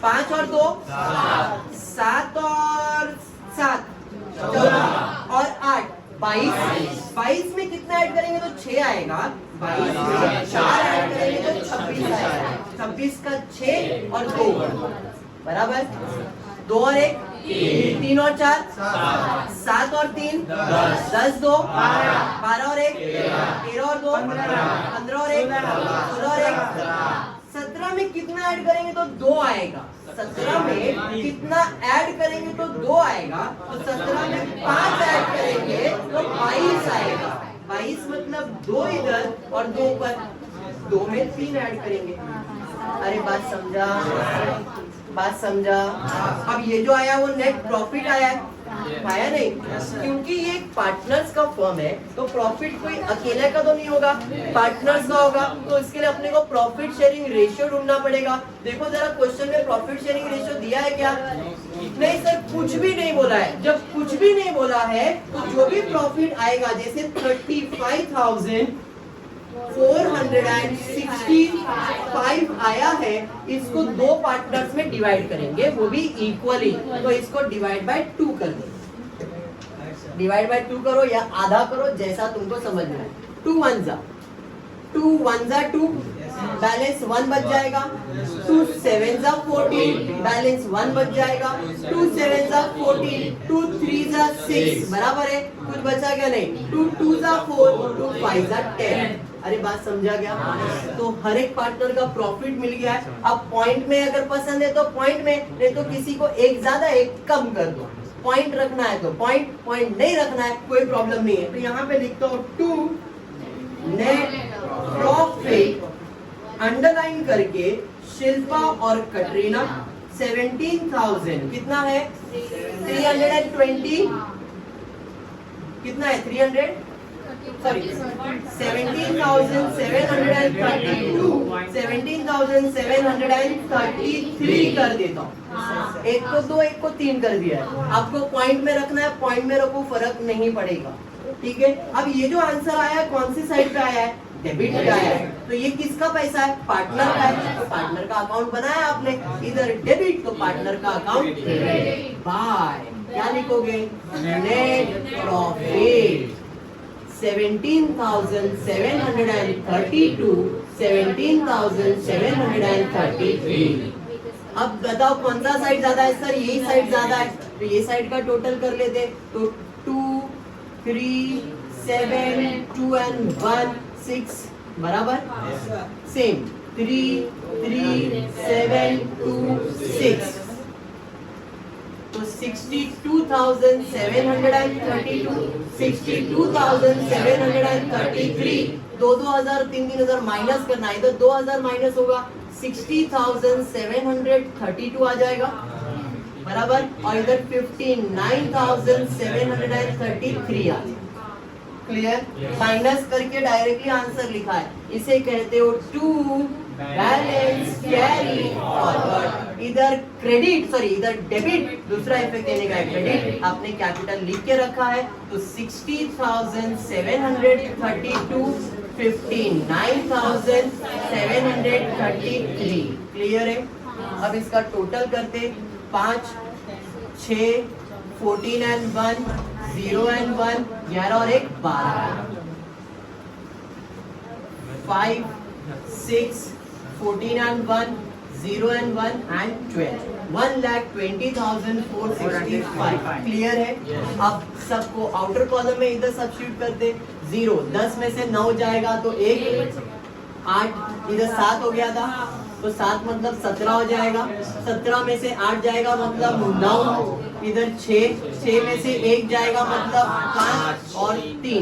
A: 5 और 2 7 और 7 14 और 8 22, 22 में कितना ऐड करेंगे तो 6 आएगा। 22 में 4 ऐड करेंगे तो 26 आएगा। 26 का 6 और 2 बराबर, 2 और 1 3 और 4 7 और 3 10 2 12 और 1 13 और 2 15 और 1 16 और 1 17 में कितना ऐड करेंगे तो 2 आएगा। 17 में कितना ऐड करेंगे तो 2 आएगा। तो 17 में 5 ऐड करेंगे तो 22 आएगा। 22 मतलब 2 इधर और 2 ऊपर, 2 में 3 ऐड करेंगे। अरे बात समझा? बात समझा? अब ये जो आया वो नेट प्रॉफिट आया है, आया नहीं? क्योंकि ये एक पार्टनर्स का फर्म है, तो प्रॉफिट कोई अकेले का तो नहीं होगा, पार्टनर्स का होगा। तो इसके लिए अपने को प्रॉफिट शेयरिंग रेशियो ढूंढना पड़ेगा। देखो जरा क्वेश्चन में प्रॉफिट शेयरिंग रेशियो दिया है क्या? नहीं सर, कुछ भी नहीं बोला है। जब कुछ भी नहीं बोला है तो जो भी प्रॉफिट आएगा, जैसे 35,465 आया है, इसको 2 पार्टनर्स में डिवाइड करेंगे, वो भी इक्वली। तो इसको डिवाइड बाय 2 कर दो, डिवाइड बाय 2 करो या आधा करो, जैसा तुमको समझ में आए। 2 1 जा 2, बैलेंस 1 बच जाएगा। 2 7 जा 14, बैलेंस 1 बच जाएगा। 2 7 जा 14, 2 3 जा 6, बराबर है, कुछ बचा क्या? नहीं। 2 2 जा 4, 2 5 जा 10। अरे बात समझा गया? तो हर एक पार्टनर का प्रॉफिट मिल गया है। अब पॉइंट में अगर पसंद है तो पॉइंट में, नहीं तो किसी को एक ज्यादा एक कम कर दो। पॉइंट रखना है तो पॉइंट, पॉइंट नहीं रखना है कोई प्रॉब्लम नहीं है। तो यहाँ पे लिखता हूँ 2 नेट प्रॉफिट अंडरलाइन करके शिल्पा और कटरीना 17,000 कितना है 320 कितना है 300 सॉरी 17,733 कर देता हूँ। एक को 2 एक को 3 कर दिया है। आपको पॉइंट में रखना है, पॉइंट में रखो, फर्क नहीं पड़ेगा। ठीक है, अब ये जो आंसर आया है कौन सी साइड पे आया है, डेबिट पे आया है। तो ये किसका पैसा है, पार्टनर का है। तो पार्टनर का अकाउंट बनाया आपने, इधर डेबिट तो पार्टनर का अकाउंट बाय क्या लिखोगे, नेट प्रॉफिट 17,732 17,733। अब बताओ कौन सा साइड ज्यादा है, सर यही साइड ज्यादा है। तो ये साइड का टोटल कर लेते, तो 2 3 7 2 and 1 6 बराबर सेम 3 3 7 2 6 तो 62,732 दो 2000 3,000 माइनस करना है, इधर 2000 माइनस होगा 60,732 आ जाएगा बराबर, और इधर 59,733 आ जाएगा। क्लियर, माइनस करके डायरेक्टली आंसर लिखा है, इसे कहते हो टू बैलेंस कैरी फॉरवर्ड। इधर क्रेडिट सॉरी इधर डेबिट, दूसरा इफेक्ट देने का है क्रेडिट, आपने कैपिटल लिख के रखा है। तो 60,732 59,733 क्लियर है। अब इसका टोटल करते 5 6 14 and 1 0 and 1 11 और 1 12 5 6 14 and 1 0 and 1 and 12 1,20,465 क्लियर है। अब सबको आउटर कॉलम में इधर सब्स्टिट्यूट करते 0 10 में से 9 जाएगा तो 1 8 इधर 7 हो गया था तो 7 मतलब 17 हो जाएगा, 17 में से 8 जाएगा मतलब 9, इधर 6 में से 1 जाएगा मतलब 5 और 3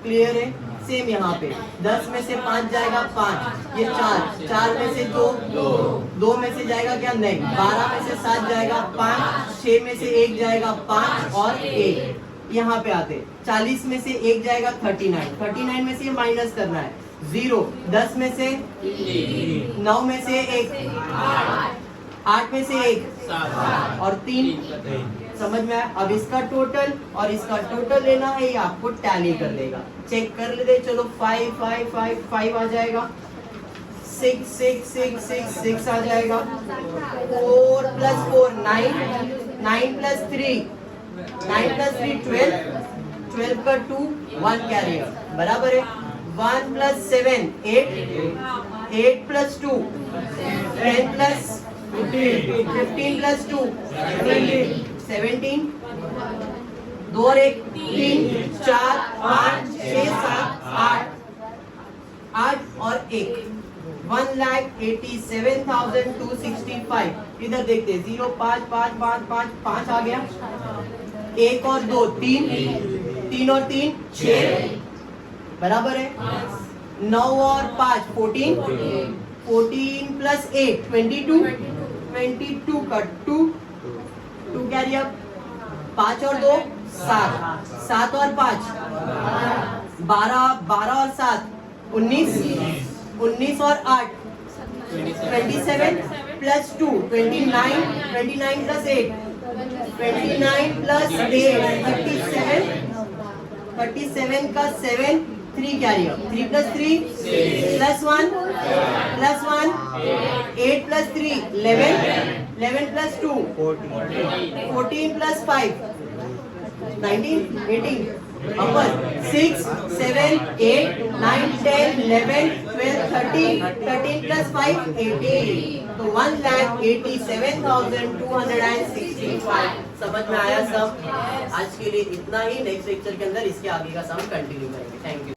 A: क्लियर है। सेम यहाँ पे 10 में से 5 जाएगा 5, ये 4 में से 2 में से जाएगा क्या नहीं, 12 में से 7 जाएगा 5, 6 में से 1 जाएगा 5 और 1 यहाँ पे आते 40 में से 1 जाएगा 39 में से माइनस करना है 0 10 में से 9 में से 1 8 में से 1 और 3 समझ में आया। अब इसका टोटल और इसका टोटल लेना है, ये आपको टैली कर देगा, चेक कर लेते चलो 5 5 5 5 आ जाएगा, 6 6 6 6 6 आ जाएगा, 4 + 4 9 9 + 3 9 + 3 12 12 का 2 1 कैरियर बराबर है, 1 + 7 8 8 + 2 10 + 15 + 2 17 2 और 1 3 4 5 6 7 8 और 1 1,87,265। इधर देखते 0 5 5 5 5 5 आ गया, 1 और 2 3 3 और 3 6 बराबर है, 9 और 5 14 14 + 8 22 22 का 2 कैरी अप, 5 और 2 7 7 और 5 12 12 और 7 19 19 और 8 27 + 2 29 29 + 8 29 + 8 37 का 7 3 कैरी अप, 3 + 3 +1 +1 8 + 3 11 11 + 2 14 + 5 19 18 अपर 6 7 8 9 10 11 12 13 13 + 5 18 तो 1,87,265। समझ में आया सब? आज के लिए इतना ही, नेक्स्ट लेक्चर के अंदर इसके आगे का सम कंटिन्यू करेंगे। Thank you.